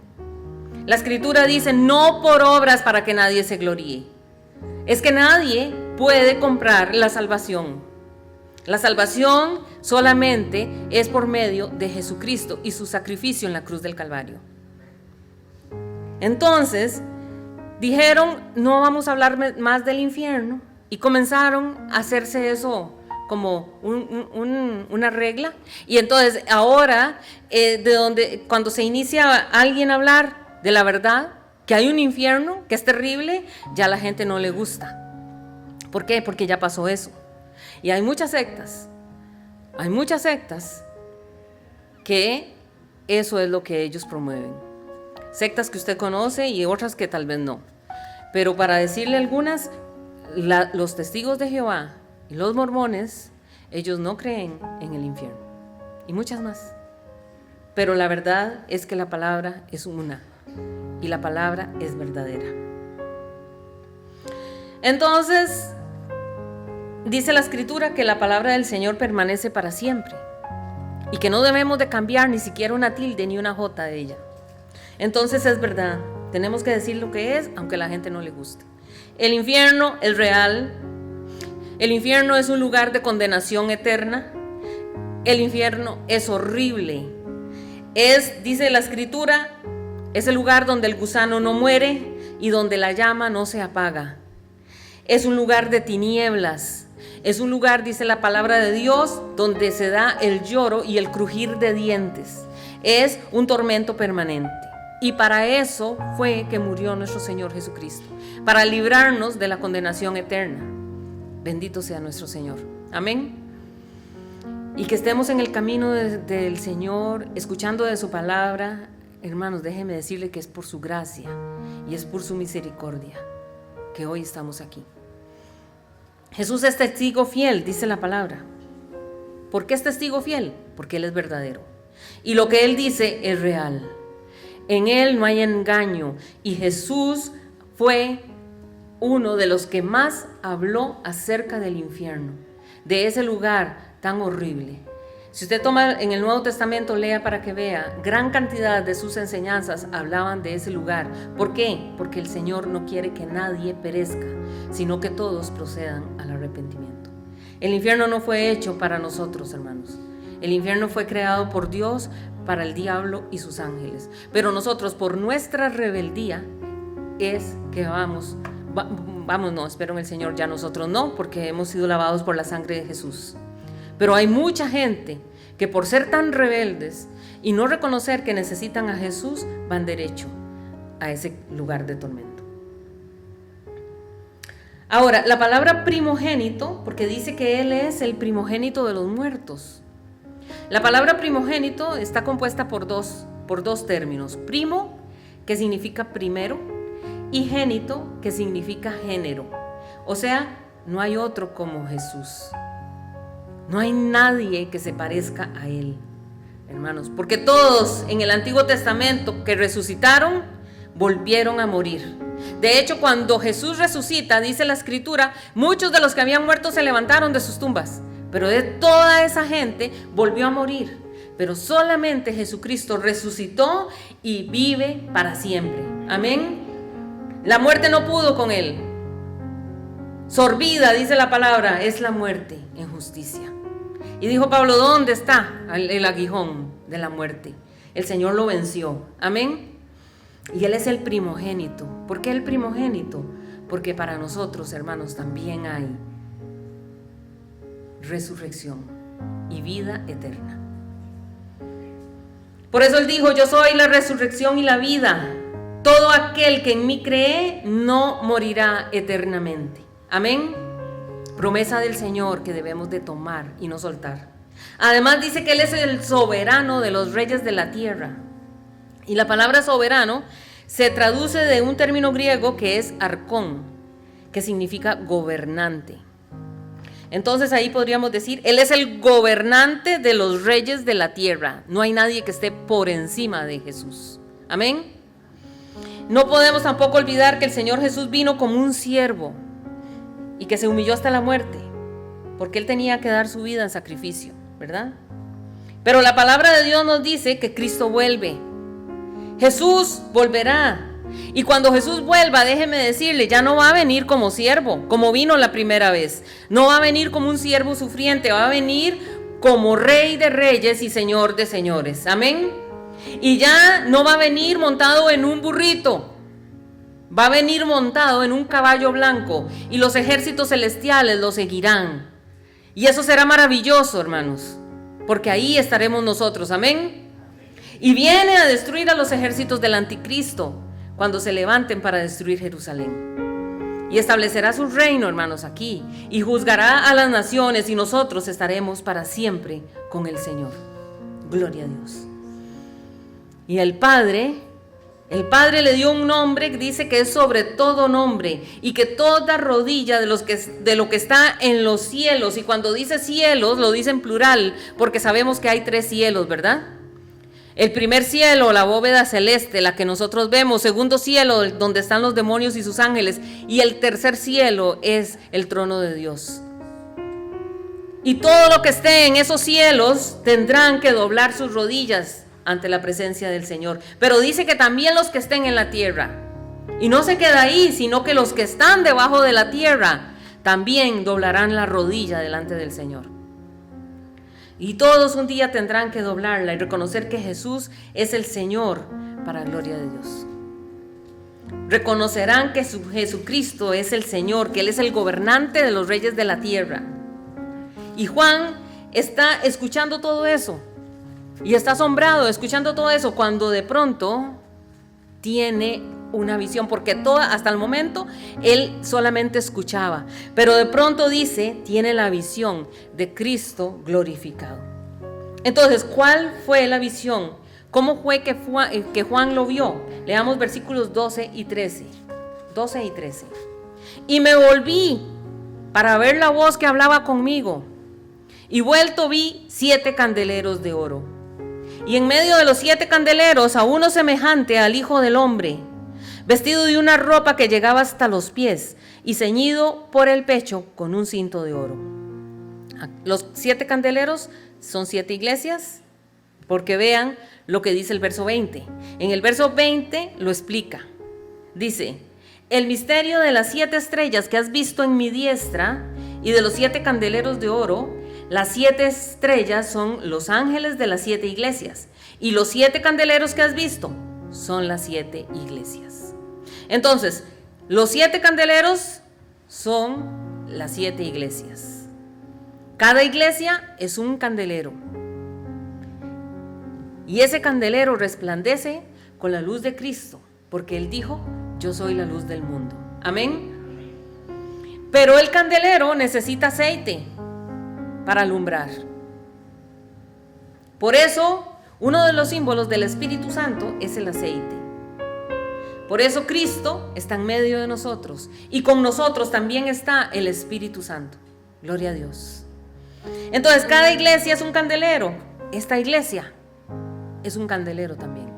La Escritura dice, no por obras para que nadie se gloríe. Es que nadie puede comprar la salvación. La salvación solamente es por medio de Jesucristo y su sacrificio en la cruz del Calvario. Entonces, dijeron, no vamos a hablar más del infierno, y comenzaron a hacerse eso como una regla. Y entonces ahora, cuando se inicia alguien a hablar de la verdad, que hay un infierno, que es terrible, ya a la gente no le gusta. ¿Por qué? Porque ya pasó eso. Y hay muchas sectas que eso es lo que ellos promueven. Sectas que usted conoce y otras que tal vez no. Pero para decirle algunas, los testigos de Jehová y los mormones, ellos no creen en el infierno. Y muchas más. Pero la verdad es que la palabra es una. Y la palabra es verdadera. Entonces, dice la Escritura que la palabra del Señor permanece para siempre. Y que no debemos de cambiar ni siquiera una tilde ni una jota de ella. Entonces es verdad, tenemos que decir lo que es, aunque a la gente no le guste. El infierno es real. El infierno es un lugar de condenación eterna. El infierno es horrible. Dice la Escritura, es el lugar donde el gusano no muere y donde la llama no se apaga. Es un lugar de tinieblas. Es un lugar, dice la palabra de Dios, donde se da el lloro y el crujir de dientes. Es un tormento permanente. Y para eso fue que murió nuestro Señor Jesucristo, para librarnos de la condenación eterna. Bendito sea nuestro Señor. Amén. Y que estemos en el camino del Señor, escuchando de su palabra. Hermanos, déjenme decirle que es por su gracia y es por su misericordia que hoy estamos aquí. Jesús es testigo fiel, dice la palabra. ¿Por qué es testigo fiel? Porque Él es verdadero. Y lo que Él dice es real. En Él no hay engaño. Y Jesús fue uno de los que más habló acerca del infierno, de ese lugar tan horrible. Si usted toma en el Nuevo Testamento, lea para que vea, gran cantidad de sus enseñanzas hablaban de ese lugar. ¿Por qué? Porque el Señor no quiere que nadie perezca, sino que todos procedan al arrepentimiento. El infierno no fue hecho para nosotros, hermanos. El infierno fue creado por Dios para el diablo y sus ángeles. Pero nosotros, por nuestra rebeldía, es que espero en el Señor, ya nosotros no, porque hemos sido lavados por la sangre de Jesús. Pero hay mucha gente que por ser tan rebeldes y no reconocer que necesitan a Jesús, van derecho a ese lugar de tormento. Ahora, la palabra primogénito, porque dice que Él es el primogénito de los muertos. La palabra primogénito está compuesta por dos términos. Primo, que significa primero, y génito, que significa género. O sea, no hay otro como Jesús. No hay nadie que se parezca a Él, hermanos, porque todos en el Antiguo Testamento que resucitaron, volvieron a morir. De hecho, cuando Jesús resucita, dice la Escritura, muchos de los que habían muerto se levantaron de sus tumbas, pero de toda esa gente volvió a morir. Pero solamente Jesucristo resucitó y vive para siempre. Amén. La muerte no pudo con Él. Sorbida, dice la palabra, es la muerte en justicia. Y dijo Pablo, ¿dónde está el aguijón de la muerte? El Señor lo venció. Amén. Y Él es el primogénito. ¿Por qué el primogénito? Porque para nosotros, hermanos, también hay resurrección y vida eterna. Por eso Él dijo, yo soy la resurrección y la vida. todo aquel que en mí cree no morirá eternamente. Amén. Promesa del Señor que debemos de tomar y no soltar. Además dice que Él es el soberano de los reyes de la tierra. Y la palabra soberano se traduce de un término griego que es arcón, que significa gobernante. Entonces ahí podríamos decir, Él es el gobernante de los reyes de la tierra. No hay nadie que esté por encima de Jesús. Amén. No podemos tampoco olvidar que el Señor Jesús vino como un siervo y que se humilló hasta la muerte, porque Él tenía que dar su vida en sacrificio, ¿verdad? Pero la palabra de Dios nos dice que Cristo vuelve. Jesús volverá. Y cuando Jesús vuelva, déjeme decirle, ya no va a venir como siervo, como vino la primera vez. No va a venir como un siervo sufriente, va a venir como Rey de reyes y Señor de señores. Amén. Y ya no va a venir montado en un burrito, va a venir montado en un caballo blanco y los ejércitos celestiales lo seguirán. Y eso será maravilloso, hermanos, porque ahí estaremos nosotros. Amén. Y viene a destruir a los ejércitos del anticristo cuando se levanten para destruir Jerusalén. Y establecerá su reino, hermanos, aquí, y juzgará a las naciones, y nosotros estaremos para siempre con el Señor. Gloria a Dios. Y el Padre le dio un nombre que dice que es sobre todo nombre, y que toda rodilla de lo que está en los cielos, y cuando dice cielos lo dice en plural, porque sabemos que hay 3 cielos, ¿verdad? El primer cielo, la bóveda celeste, la que nosotros vemos. Segundo cielo, donde están los demonios y sus ángeles. Y el tercer cielo es el trono de Dios. Y todo lo que esté en esos cielos tendrán que doblar sus rodillas ante la presencia del Señor. Pero dice que también los que estén en la tierra. Y no se queda ahí, sino que los que están debajo de la tierra también doblarán la rodilla delante del Señor. Y todos un día tendrán que doblarla y reconocer que Jesús es el Señor para la gloria de Dios. Reconocerán que Jesucristo es el Señor, que Él es el gobernante de los reyes de la tierra. Y Juan está escuchando todo eso y está asombrado escuchando todo eso cuando de pronto tiene una visión, porque hasta el momento él solamente escuchaba, pero de pronto dice, tiene la visión de Cristo glorificado. Entonces, ¿cuál fue la visión? ¿Cómo fue que Juan lo vio? Leamos versículos 12 y 13. 12 y 13. Y me volví para ver la voz que hablaba conmigo, y vuelto vi 7 candeleros de oro, y en medio de los 7 candeleros a uno semejante al Hijo del Hombre, vestido de una ropa que llegaba hasta los pies y ceñido por el pecho con un cinto de oro. Los 7 candeleros son 7 iglesias, porque vean lo que dice el verso 20. En el verso 20 lo explica. Dice, el misterio de las 7 estrellas que has visto en mi diestra y de los 7 candeleros de oro. Las 7 estrellas son los ángeles de las 7 iglesias, y los 7 candeleros que has visto son las 7 iglesias. Entonces, los 7 candeleros son las 7 iglesias. Cada iglesia es un candelero. Y ese candelero resplandece con la luz de Cristo, porque Él dijo, yo soy la luz del mundo. Amén. Pero el candelero necesita aceite para alumbrar. Por eso, uno de los símbolos del Espíritu Santo es el aceite. Por eso Cristo está en medio de nosotros, y con nosotros también está el Espíritu Santo. Gloria a Dios. Entonces, cada iglesia es un candelero. Esta iglesia es un candelero también.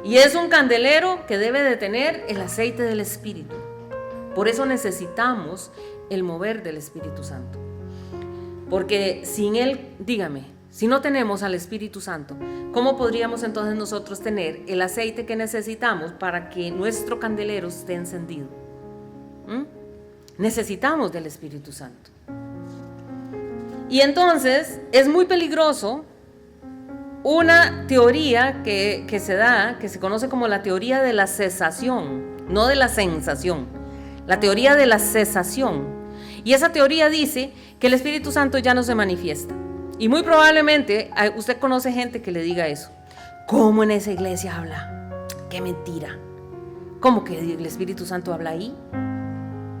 Y es un candelero que debe de tener el aceite del Espíritu. Por eso necesitamos el mover del Espíritu Santo. Porque sin Él, dígame, si no tenemos al Espíritu Santo, ¿cómo podríamos entonces nosotros tener el aceite que necesitamos para que nuestro candelero esté encendido? Necesitamos del Espíritu Santo. Y entonces es muy peligroso una teoría que se da, que se conoce como la teoría de la cesación, no de la sensación, la teoría de la cesación. Y esa teoría dice que el Espíritu Santo ya no se manifiesta. Y muy probablemente usted conoce gente que le diga eso. ¿Cómo en esa iglesia habla? ¡Qué mentira! ¿Cómo que el Espíritu Santo habla ahí?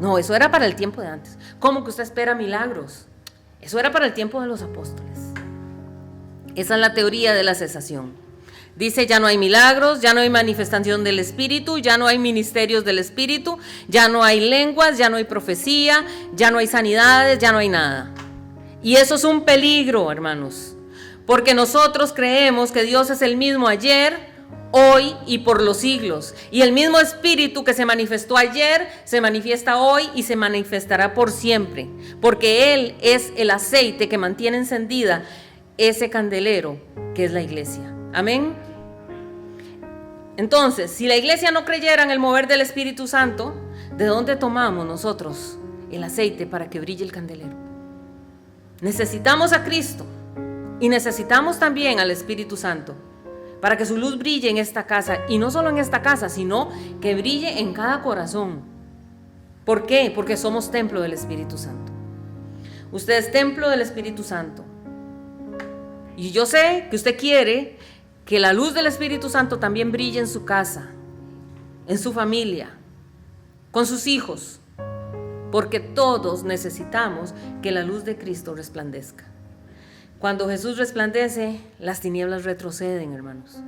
No, eso era para el tiempo de antes. ¿Cómo que usted espera milagros? Eso era para el tiempo de los apóstoles. Esa es la teoría de la cesación. Dice, ya no hay milagros, ya no hay manifestación del Espíritu, ya no hay ministerios del Espíritu, ya no hay lenguas, ya no hay profecía, ya no hay sanidades, ya no hay nada. Y eso es un peligro, hermanos, porque nosotros creemos que Dios es el mismo ayer, hoy y por los siglos. Y el mismo Espíritu que se manifestó ayer, se manifiesta hoy y se manifestará por siempre. Porque Él es el aceite que mantiene encendida ese candelero que es la iglesia. Amén. Entonces, si la iglesia no creyera en el mover del Espíritu Santo, ¿de dónde tomamos nosotros el aceite para que brille el candelero? Necesitamos a Cristo y necesitamos también al Espíritu Santo para que su luz brille en esta casa, y no solo en esta casa, sino que brille en cada corazón. ¿Por qué? Porque somos templo del Espíritu Santo. Usted es templo del Espíritu Santo. Y yo sé que usted quiere que la luz del Espíritu Santo también brille en su casa, en su familia, con sus hijos, porque todos necesitamos que la luz de Cristo resplandezca. Cuando Jesús resplandece, las tinieblas retroceden, hermanos.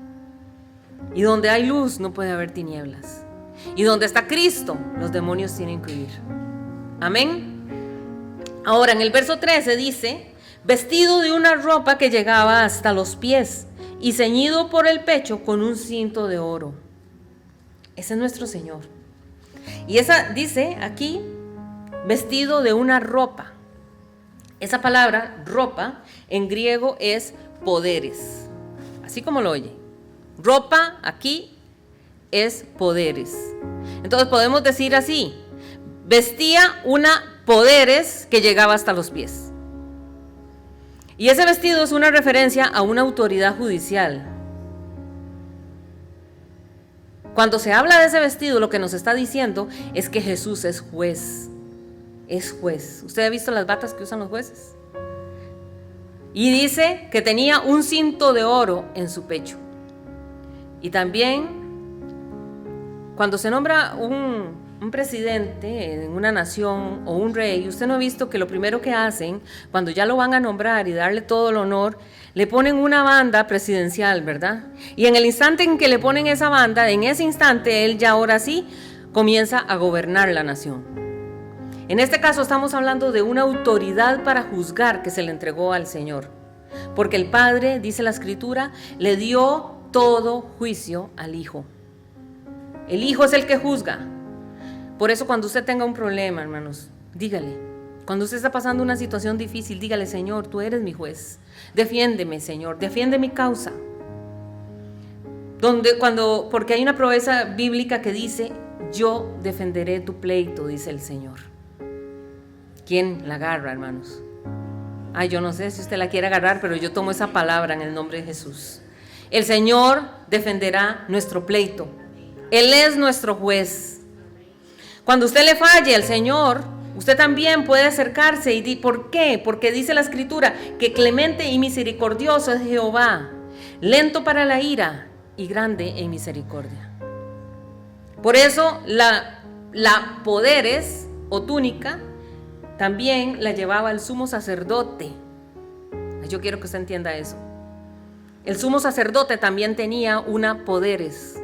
Y donde hay luz no puede haber tinieblas. Y donde está Cristo, los demonios tienen que huir. Amén. Ahora en el verso 13 dice, vestido de una ropa que llegaba hasta los pies y ceñido por el pecho con un cinto de oro. Ese es nuestro Señor. Y esa dice aquí, vestido de una ropa. Esa palabra, ropa, en griego es poderes. Así como lo oye. Ropa aquí es poderes. Entonces podemos decir así, vestía una poderes que llegaba hasta los pies. Y ese vestido es una referencia a una autoridad judicial. Cuando se habla de ese vestido, lo que nos está diciendo es que Jesús es juez. Es juez. ¿Usted ha visto las batas que usan los jueces? Y dice que tenía un cinto de oro en su pecho. Y también, cuando se nombra un presidente en una nación o un rey, usted no ha visto que lo primero que hacen, cuando ya lo van a nombrar y darle todo el honor, le ponen una banda presidencial, ¿verdad? Y en el instante en que le ponen esa banda, en ese instante él ya ahora sí comienza a gobernar la nación. En este caso estamos hablando de una autoridad para juzgar que se le entregó al Señor, porque el Padre, dice la Escritura, le dio todo juicio al Hijo. El Hijo es el que juzga. Por eso cuando usted tenga un problema, hermanos, dígale. Cuando usted está pasando una situación difícil, dígale, Señor, tú eres mi juez. Defiéndeme, Señor, defiende mi causa. Porque hay una promesa bíblica que dice, yo defenderé tu pleito, dice el Señor. ¿Quién la agarra, hermanos? Ay, yo no sé si usted la quiere agarrar, pero yo tomo esa palabra en el nombre de Jesús. El Señor defenderá nuestro pleito. Él es nuestro juez. Cuando usted le falle al Señor, usted también puede acercarse y ¿por qué? Porque dice la Escritura que clemente y misericordioso es Jehová, lento para la ira y grande en misericordia. Por eso la poderes o túnica también la llevaba el sumo sacerdote. Yo quiero que usted entienda eso. El sumo sacerdote también tenía una poderes.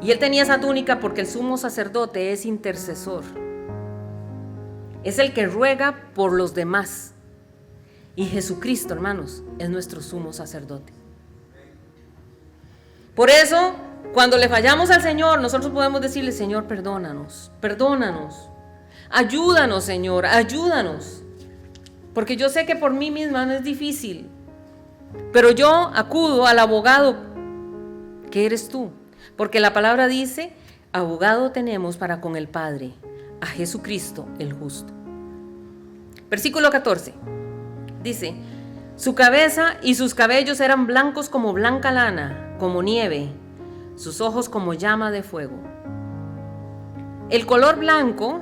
Y él tenía esa túnica porque el sumo sacerdote es intercesor. Es el que ruega por los demás. Y Jesucristo, hermanos, es nuestro sumo sacerdote. Por eso, cuando le fallamos al Señor, nosotros podemos decirle, Señor, perdónanos, perdónanos. Ayúdanos, Señor, ayúdanos. Porque yo sé que por mí misma no es difícil. Pero yo acudo al abogado que eres tú. Porque la palabra dice, abogado tenemos para con el Padre, a Jesucristo el justo. Versículo 14. Dice, su cabeza y sus cabellos eran blancos como blanca lana, como nieve, sus ojos como llama de fuego. El color blanco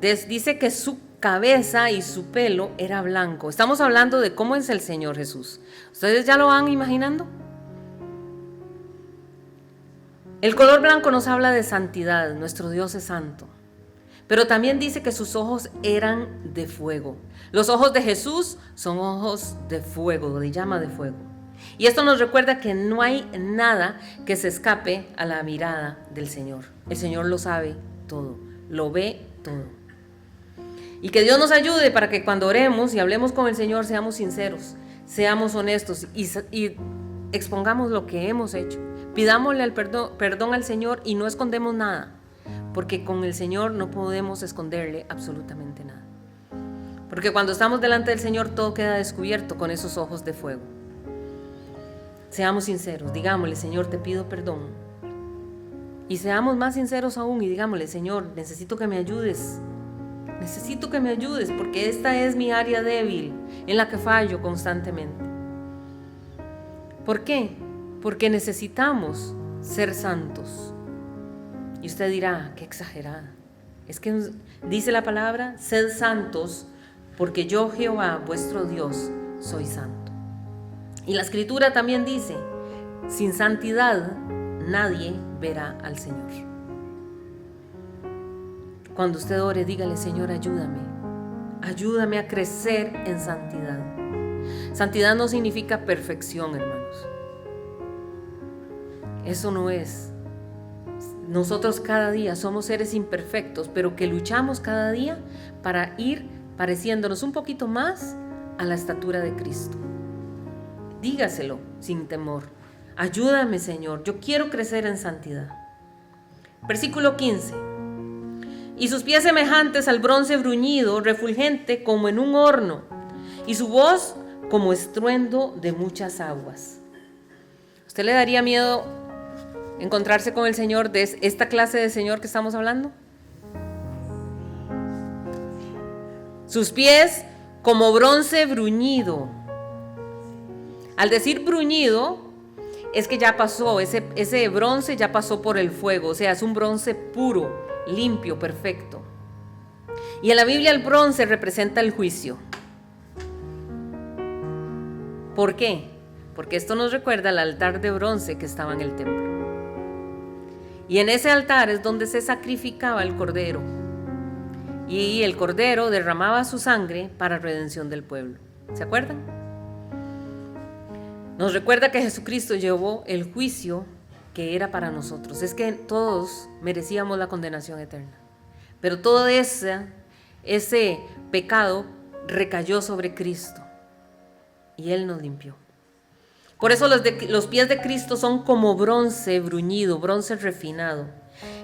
dice que su cabeza y su pelo era blanco. Estamos hablando de cómo es el Señor Jesús. ¿Ustedes ya lo van imaginando? El color blanco nos habla de santidad, nuestro Dios es santo. Pero también dice que sus ojos eran de fuego. Los ojos de Jesús son ojos de fuego, de llama de fuego. Y esto nos recuerda que no hay nada que se escape a la mirada del Señor. El Señor lo sabe todo, lo ve todo. Y que Dios nos ayude para que cuando oremos y hablemos con el Señor seamos sinceros, seamos honestos y expongamos lo que hemos hecho. Pidámosle el perdón al Señor y no escondemos nada, porque con el Señor no podemos esconderle absolutamente nada. Porque cuando estamos delante del Señor todo queda descubierto con esos ojos de fuego. Seamos sinceros, digámosle: Señor, te pido perdón. Y seamos más sinceros aún y digámosle: Señor, necesito que me ayudes. Necesito que me ayudes porque esta es mi área débil en la que fallo constantemente. ¿Por qué? Porque necesitamos ser santos. Y usted dirá: qué exagerada. Es que dice la palabra: sed santos porque yo, Jehová, vuestro Dios, soy santo. Y la Escritura también dice: sin santidad nadie verá al Señor. Cuando usted ore, dígale: Señor, ayúdame a crecer en santidad. Santidad no significa perfección, hermanos. Eso no es. Nosotros cada día somos seres imperfectos, pero que luchamos cada día para ir pareciéndonos un poquito más a la estatura de Cristo. Dígaselo sin temor: ayúdame, Señor, yo quiero crecer en santidad. Versículo 15: y sus pies semejantes al bronce bruñido, refulgente como en un horno, y su voz como estruendo de muchas aguas. ¿Usted le daría miedo encontrarse con el Señor, de esta clase de Señor que estamos hablando? Sus pies como bronce bruñido. Al decir bruñido, es que ya pasó, ese bronce ya pasó por el fuego, o sea, es un bronce puro, limpio, perfecto. Y en la Biblia el bronce representa el juicio. ¿Por qué? Porque esto nos recuerda al altar de bronce que estaba en el templo. Y en ese altar es donde se sacrificaba el cordero. Y el cordero derramaba su sangre para redención del pueblo. ¿Se acuerdan? Nos recuerda que Jesucristo llevó el juicio que era para nosotros. Es que todos merecíamos la condenación eterna. Pero todo ese pecado recayó sobre Cristo. Y Él nos limpió. Por eso los pies de Cristo son como bronce bruñido, bronce refinado.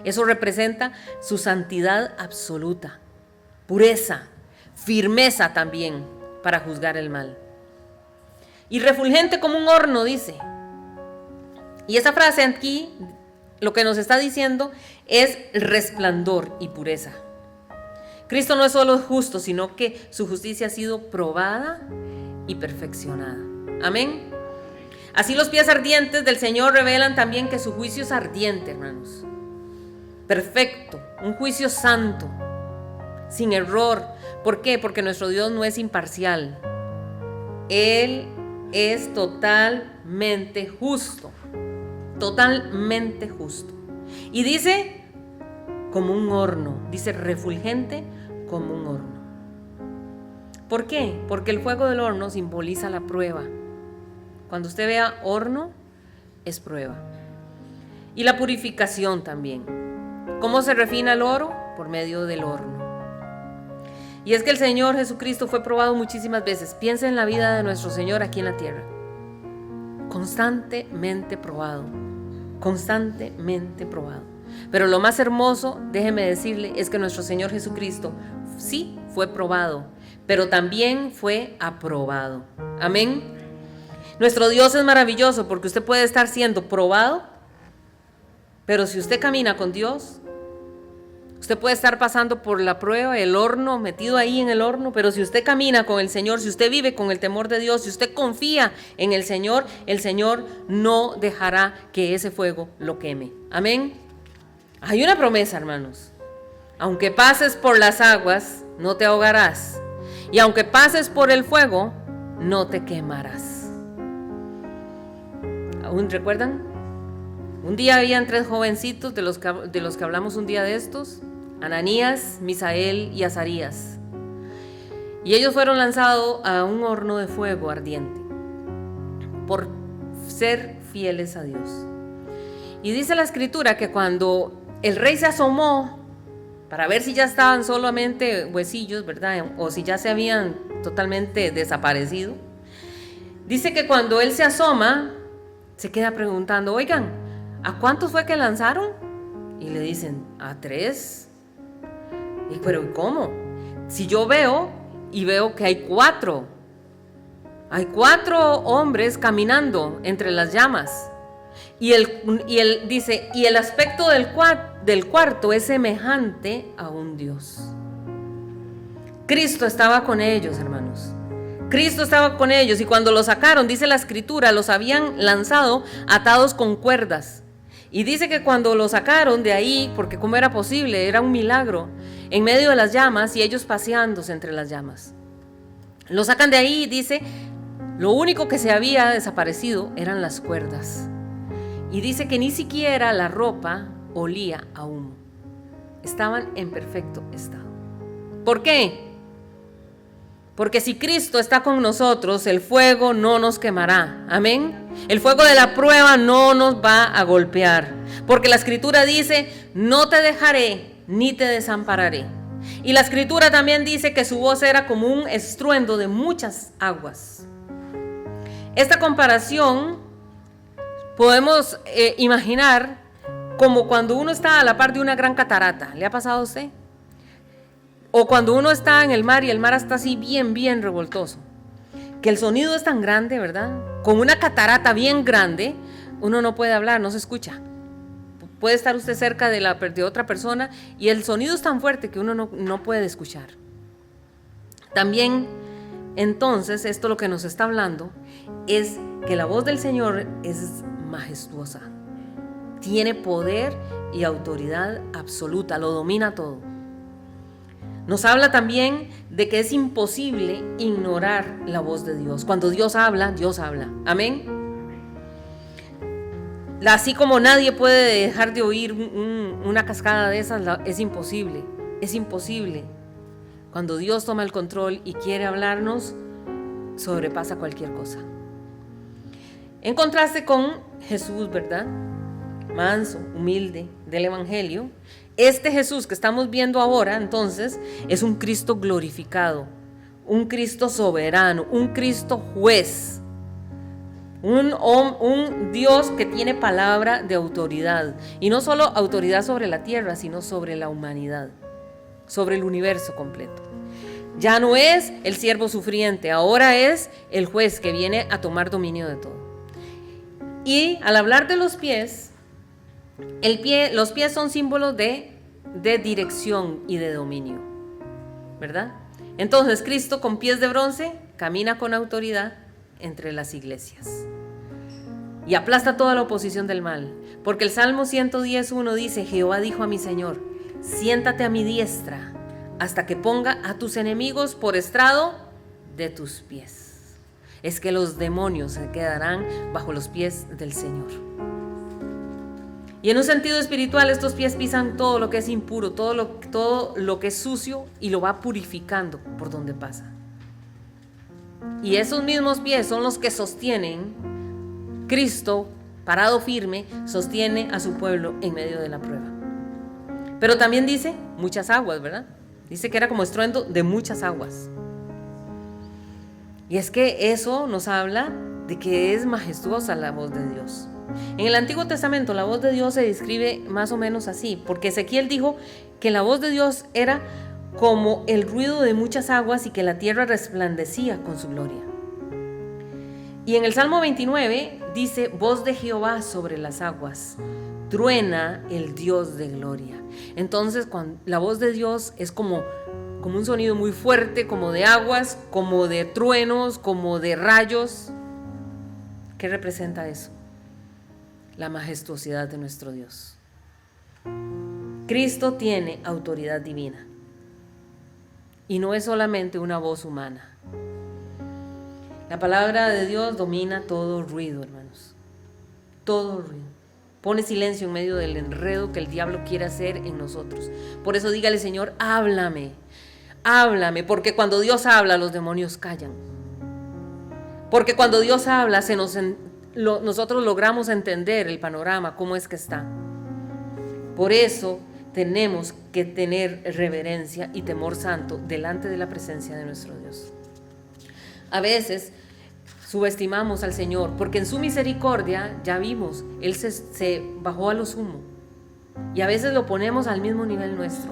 Eso representa su santidad absoluta, pureza, firmeza también para juzgar el mal. Y refulgente como un horno, dice. Y esa frase aquí lo que nos está diciendo es resplandor y pureza. Cristo no es solo justo, sino que su justicia ha sido probada y perfeccionada. Amén. Así los pies ardientes del Señor revelan también que su juicio es ardiente, hermanos. Perfecto, un juicio santo, sin error. ¿Por qué? Porque nuestro Dios no es imparcial. Él es totalmente justo. Totalmente justo. Y dice como un horno, dice refulgente como un horno. ¿Por qué? Porque el fuego del horno simboliza la prueba. Cuando usted vea horno, es prueba. Y la purificación también. ¿Cómo se refina el oro? Por medio del horno. Y es que el Señor Jesucristo fue probado muchísimas veces. Piensa en la vida de nuestro Señor aquí en la tierra. Constantemente probado. Constantemente probado. Pero lo más hermoso, déjeme decirle, es que nuestro Señor Jesucristo sí fue probado, pero también fue aprobado. Amén. Nuestro Dios es maravilloso porque usted puede estar siendo probado, pero si usted camina con Dios, usted puede estar pasando por la prueba, el horno, metido ahí en el horno, pero si usted camina con el Señor, si usted vive con el temor de Dios, si usted confía en el Señor no dejará que ese fuego lo queme. Amén. Hay una promesa, hermanos. Aunque pases por las aguas, no te ahogarás. Y aunque pases por el fuego, no te quemarás. ¿Aún recuerdan? Un día habían 3 jovencitos de los que hablamos un día de estos: Ananías, Misael y Azarías. Y ellos fueron lanzados a un horno de fuego ardiente por ser fieles a Dios. Y dice la escritura que cuando el rey se asomó para ver si ya estaban solamente huesillos, ¿verdad? O si ya se habían totalmente desaparecido, dice que cuando él se asoma, se queda preguntando: oigan, ¿a cuántos fue que lanzaron? Y le dicen: a 3. Y pero ¿cómo? Si yo veo que hay 4. Hay 4 hombres caminando entre las llamas. Y él dice, y el aspecto del cuarto es semejante a un Dios. Cristo estaba con ellos, hermanos. Cristo estaba con ellos, y cuando los sacaron, dice la escritura, los habían lanzado atados con cuerdas. Y dice que cuando los sacaron de ahí, porque cómo era posible, era un milagro, en medio de las llamas y ellos paseándose entre las llamas. Lo sacan de ahí y dice, lo único que se había desaparecido eran las cuerdas. Y dice que ni siquiera la ropa olía a humo. Estaban en perfecto estado. ¿Por qué? Porque si Cristo está con nosotros, el fuego no nos quemará. Amén. El fuego de la prueba no nos va a golpear. Porque la escritura dice, no te dejaré ni te desampararé. Y la escritura también dice que su voz era como un estruendo de muchas aguas. Esta comparación podemos imaginar como cuando uno está a la par de una gran catarata. ¿Le ha pasado a usted? O cuando uno está en el mar y el mar está así bien revoltoso, que el sonido es tan grande, ¿verdad? Con una catarata bien grande, uno no puede hablar, no se escucha. Puede estar usted cerca de otra persona y el sonido es tan fuerte que uno no puede escuchar. También, entonces, esto lo que nos está hablando es que la voz del Señor es majestuosa. Tiene poder y autoridad absoluta, lo domina todo. Nos habla también de que es imposible ignorar la voz de Dios. Cuando Dios habla, Dios habla. Amén. Así como nadie puede dejar de oír una cascada de esas, es imposible. Es imposible. Cuando Dios toma el control y quiere hablarnos, sobrepasa cualquier cosa. En contraste con Jesús, ¿verdad? Manso, humilde, del Evangelio. Este Jesús que estamos viendo ahora, entonces, es un Cristo glorificado, un Cristo soberano, un Cristo juez, un Dios que tiene palabra de autoridad, y no solo autoridad sobre la tierra, sino sobre la humanidad, sobre el universo completo. Ya no es el siervo sufriente, ahora es el juez que viene a tomar dominio de todo. Y al hablar de los pies, los pies son símbolos de dirección y de dominio, ¿verdad? Entonces Cristo con pies de bronce camina con autoridad entre las iglesias y aplasta toda la oposición del mal, porque el Salmo 110:1 dice: Jehová dijo a mi Señor, siéntate a mi diestra hasta que ponga a tus enemigos por estrado de tus pies. Es que los demonios se quedarán bajo los pies del Señor. Y en un sentido espiritual, estos pies pisan todo lo que es impuro, todo lo que es sucio, y lo va purificando por donde pasa. Y esos mismos pies son los que sostienen, Cristo, parado firme, sostiene a su pueblo en medio de la prueba. Pero también dice muchas aguas, ¿verdad? Dice que era como estruendo de muchas aguas. Y es que eso nos habla de que es majestuosa la voz de Dios. En el Antiguo Testamento la voz de Dios se describe más o menos así, porque Ezequiel dijo que la voz de Dios era como el ruido de muchas aguas y que la tierra resplandecía con su gloria. Y en el Salmo 29 dice: voz de Jehová sobre las aguas, truena el Dios de gloria. Entonces la voz de Dios es como un sonido muy fuerte, como de aguas, como de truenos, como de rayos. ¿Qué representa eso? La majestuosidad de nuestro Dios. Cristo tiene autoridad divina y no es solamente una voz humana. La palabra de Dios domina todo ruido, hermanos. Todo ruido. pone silencio en medio del enredo que el diablo quiere hacer en nosotros. Por eso dígale: Señor, háblame, háblame, porque cuando Dios habla, los demonios callan. Porque cuando Dios habla, nosotros logramos entender el panorama, cómo es que está. Por eso tenemos que tener reverencia y temor santo delante de la presencia de nuestro Dios. A veces subestimamos al Señor, porque en su misericordia, ya vimos, Él se bajó a lo sumo. Y a veces lo ponemos al mismo nivel nuestro.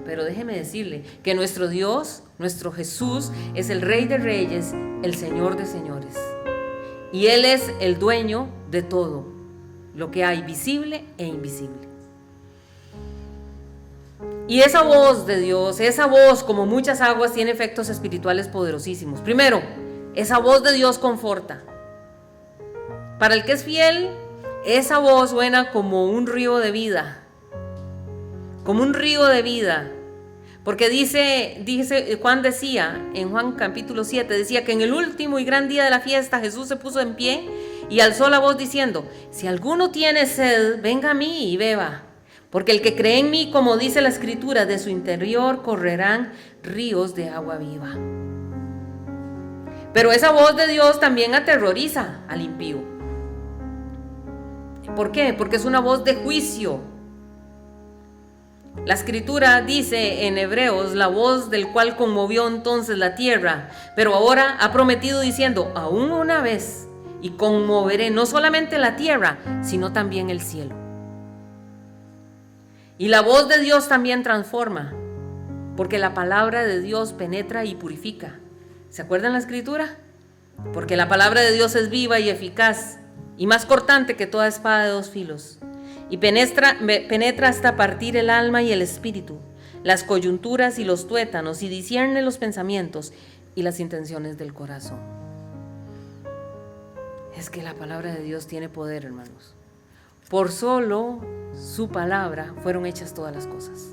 Pero déjeme decirle que nuestro Dios, nuestro Jesús, es el Rey de Reyes, el Señor de Señores. Y Él es el dueño de todo, lo que hay visible e invisible. Y esa voz de Dios, esa voz, como muchas aguas, tiene efectos espirituales poderosísimos. Primero, esa voz de Dios conforta. Para el que es fiel, esa voz suena como un río de vida. Como un río de vida. Porque Juan decía, en Juan capítulo 7, decía que en el último y gran día de la fiesta Jesús se puso en pie y alzó la voz diciendo: si alguno tiene sed, venga a mí y beba. Porque el que cree en mí, como dice la Escritura, de su interior correrán ríos de agua viva. Pero esa voz de Dios también aterroriza al impío. ¿Por qué? Porque es una voz de juicio. La Escritura dice en Hebreos: la voz del cual conmovió entonces la tierra, pero ahora ha prometido diciendo: aún una vez, y conmoveré no solamente la tierra, sino también el cielo. Y la voz de Dios también transforma, porque la palabra de Dios penetra y purifica. ¿Se acuerdan la Escritura? Porque la palabra de Dios es viva y eficaz, y más cortante que toda espada de dos filos, y penetra hasta partir el alma y el espíritu, las coyunturas y los tuétanos, y discierne los pensamientos y las intenciones del corazón. Es que la palabra de Dios tiene poder, hermanos. Por solo su palabra fueron hechas todas las cosas.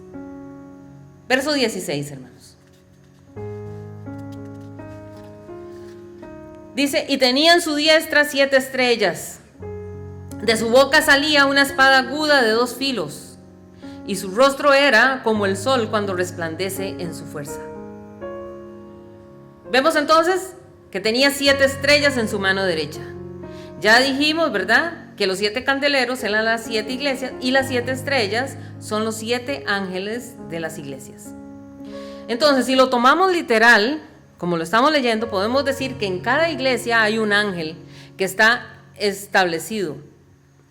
Verso 16, hermanos. Dice: y tenía en su diestra 7 estrellas. De su boca salía una espada aguda de 2 filos, y su rostro era como el sol cuando resplandece en su fuerza. Vemos entonces que tenía 7 estrellas en su mano derecha. Ya dijimos, ¿verdad?, que los 7 candeleros eran las 7 iglesias, y las 7 estrellas son los 7 ángeles de las iglesias. Entonces, si lo tomamos literal, como lo estamos leyendo, podemos decir que en cada iglesia hay un ángel que está establecido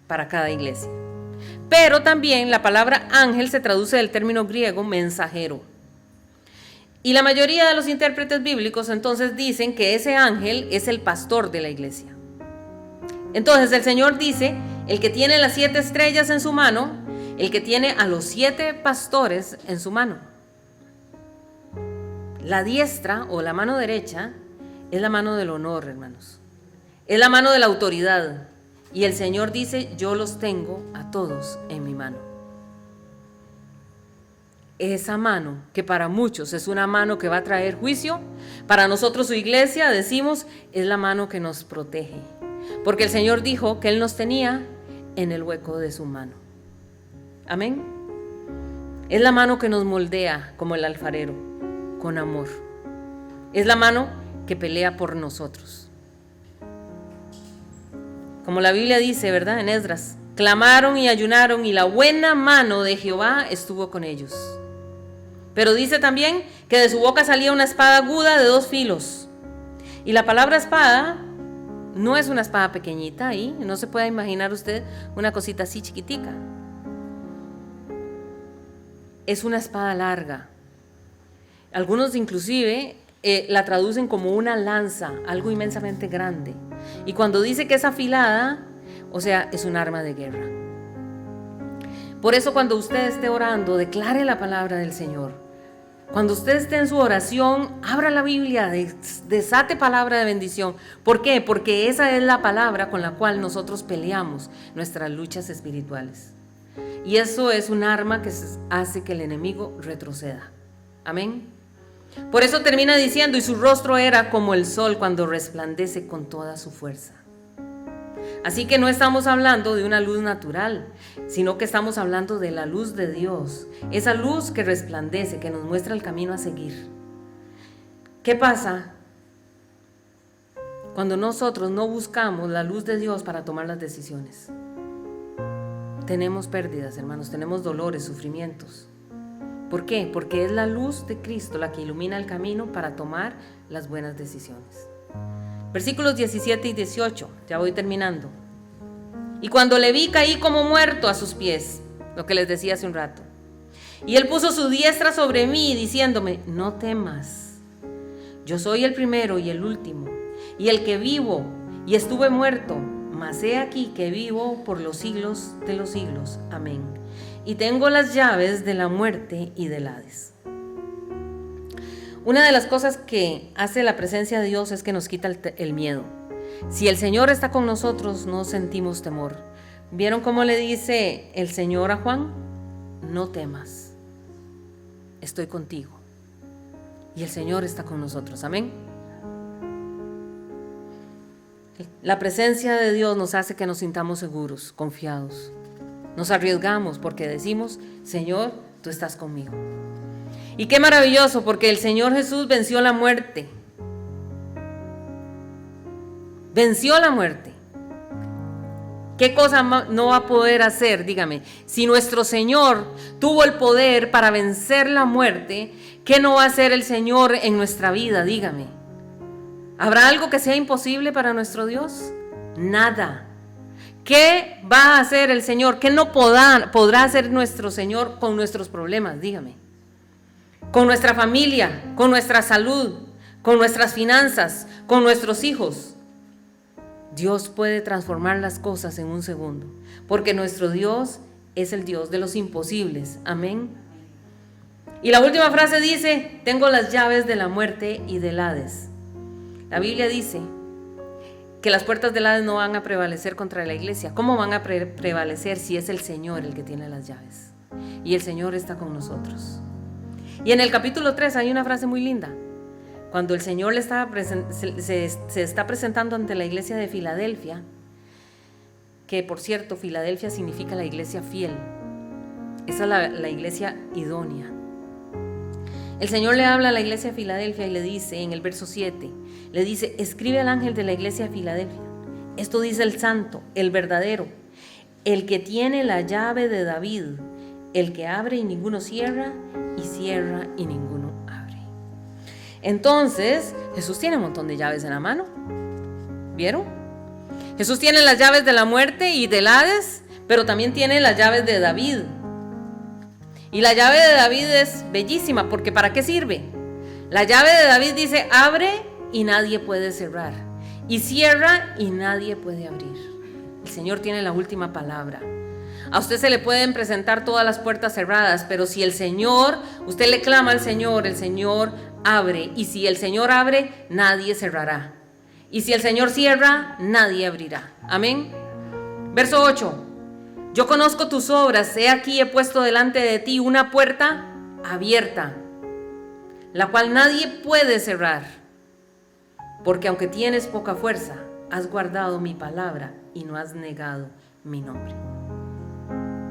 para cada iglesia. Pero también la palabra ángel se traduce del término griego mensajero. Y la mayoría de los intérpretes bíblicos entonces dicen que ese ángel es el pastor de la iglesia. Entonces el Señor dice: el que tiene las 7 estrellas en su mano, el que tiene a los 7 pastores en su mano. La diestra o la mano derecha es la mano del honor, hermanos. Es la mano de la autoridad. Y el Señor dice: yo los tengo a todos en mi mano. Esa mano, que para muchos es una mano que va a traer juicio, para nosotros, su iglesia, decimos, es la mano que nos protege. Porque el Señor dijo que Él nos tenía en el hueco de su mano. Amén. Es la mano que nos moldea como el alfarero, con amor. Es la mano que pelea por nosotros. Como la Biblia dice, ¿verdad?, en Esdras: clamaron y ayunaron, y la buena mano de Jehová estuvo con ellos. Pero dice también que de su boca salía una espada aguda de 2 filos. Y la palabra espada no es una espada pequeñita ahí, no se puede imaginar usted una cosita así chiquitica. Es una espada larga. Algunos inclusive la traducen como una lanza, algo inmensamente grande. Y cuando dice que es afilada, o sea, es un arma de guerra. Por eso, cuando usted esté orando, declare la palabra del Señor. Cuando usted esté en su oración, abra la Biblia, desate palabra de bendición. ¿Por qué? Porque esa es la palabra con la cual nosotros peleamos nuestras luchas espirituales. Y eso es un arma que hace que el enemigo retroceda. Amén. Por eso termina diciendo: y su rostro era como el sol cuando resplandece con toda su fuerza. Así que no estamos hablando de una luz natural, sino que estamos hablando de la luz de Dios, esa luz que resplandece, que nos muestra el camino a seguir. ¿Qué pasa cuando nosotros no buscamos la luz de Dios para tomar las decisiones? Tenemos pérdidas, hermanos, tenemos dolores, sufrimientos. ¿Por qué? Porque es la luz de Cristo la que ilumina el camino para tomar las buenas decisiones. Versículos 17 y 18, ya voy terminando. Y cuando le vi, caí como muerto a sus pies, lo que les decía hace un rato. Y él puso su diestra sobre mí, diciéndome: no temas, yo soy el primero y el último, y el que vivo y estuve muerto, mas he aquí que vivo por los siglos de los siglos. Amén. Y tengo las llaves de la muerte y del Hades. Una de las cosas que hace la presencia de Dios es que nos quita el miedo. Si el Señor está con nosotros, no sentimos temor. ¿Vieron cómo le dice el Señor a Juan? No temas, estoy contigo. Y el Señor está con nosotros. Amén. La presencia de Dios nos hace que nos sintamos seguros, confiados. Nos arriesgamos porque decimos: Señor, tú estás conmigo. Y qué maravilloso, porque el Señor Jesús venció la muerte. Venció la muerte. ¿Qué cosa no va a poder hacer? Dígame, si nuestro Señor tuvo el poder para vencer la muerte, ¿qué no va a hacer el Señor en nuestra vida? Dígame. ¿Habrá algo que sea imposible para nuestro Dios? Nada. ¿Qué va a hacer el Señor? ¿Qué no podrá hacer nuestro Señor con nuestros problemas? Dígame. Con nuestra familia, con nuestra salud, con nuestras finanzas, con nuestros hijos. Dios puede transformar las cosas en un segundo, porque nuestro Dios es el Dios de los imposibles. Amén. Y la última frase dice: tengo las llaves de la muerte y del Hades. La Biblia dice que las puertas del Hades no van a prevalecer contra la iglesia. ¿Cómo van a prevalecer si es el Señor el que tiene las llaves? Y el Señor está con nosotros. Y en el capítulo 3 hay una frase muy linda. Cuando el Señor se está presentando ante la iglesia de Filadelfia, que por cierto, Filadelfia significa la iglesia fiel. Esa es la iglesia idónea. El Señor le habla a la iglesia de Filadelfia y le dice en el verso 7, le dice: escribe al ángel de la iglesia de Filadelfia. Esto dice el santo, el verdadero, el que tiene la llave de David, el que abre y ninguno cierra, y cierra y ninguno abre. Entonces, Jesús tiene un montón de llaves en la mano. ¿Vieron? Jesús tiene las llaves de la muerte y del Hades, pero también tiene las llaves de David. Y la llave de David es bellísima, porque ¿para qué sirve? La llave de David dice: abre y nadie puede cerrar, y cierra y nadie puede abrir. El Señor tiene la última palabra. A usted se le pueden presentar todas las puertas cerradas, pero si el Señor, usted le clama al Señor, el Señor abre. Y si el Señor abre, nadie cerrará. Y si el Señor cierra, nadie abrirá. Amén. Verso 8. Yo conozco tus obras, he aquí he puesto delante de ti una puerta abierta, la cual nadie puede cerrar, porque aunque tienes poca fuerza, has guardado mi palabra y no has negado mi nombre.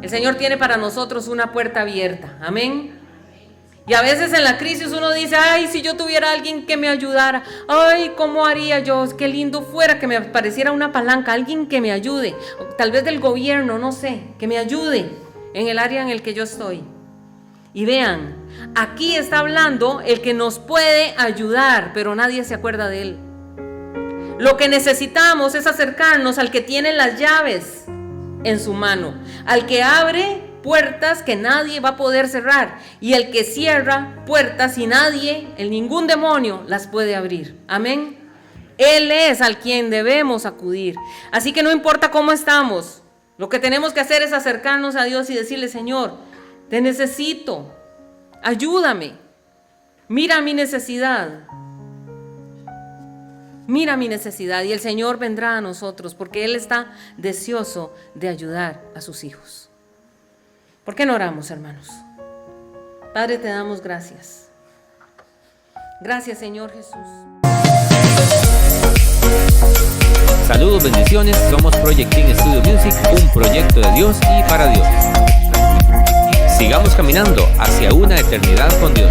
El Señor tiene para nosotros una puerta abierta. Amén. Y a veces en la crisis uno dice: ay, si yo tuviera alguien que me ayudara, ay, ¿cómo haría yo? Qué lindo fuera que me apareciera una palanca, alguien que me ayude, tal vez del gobierno, no sé, que me ayude en el área en el que yo estoy. Y vean, aquí está hablando el que nos puede ayudar, pero nadie se acuerda de él. Lo que necesitamos es acercarnos al que tiene las llaves en su mano, al que abre puertas que nadie va a poder cerrar, y el que cierra puertas y nadie, ningún demonio las puede abrir. Amén. Él es al quien debemos acudir. Así que no importa cómo estamos, lo que tenemos que hacer es acercarnos a Dios y decirle: Señor, te necesito, ayúdame, mira mi necesidad. Mira mi necesidad, y el Señor vendrá a nosotros, porque Él está deseoso de ayudar a sus hijos. ¿Por qué no oramos, hermanos? Padre, te damos gracias. Gracias, Señor Jesús. Saludos, bendiciones. Somos Project King Studio Music, un proyecto de Dios y para Dios. Sigamos caminando hacia una eternidad con Dios.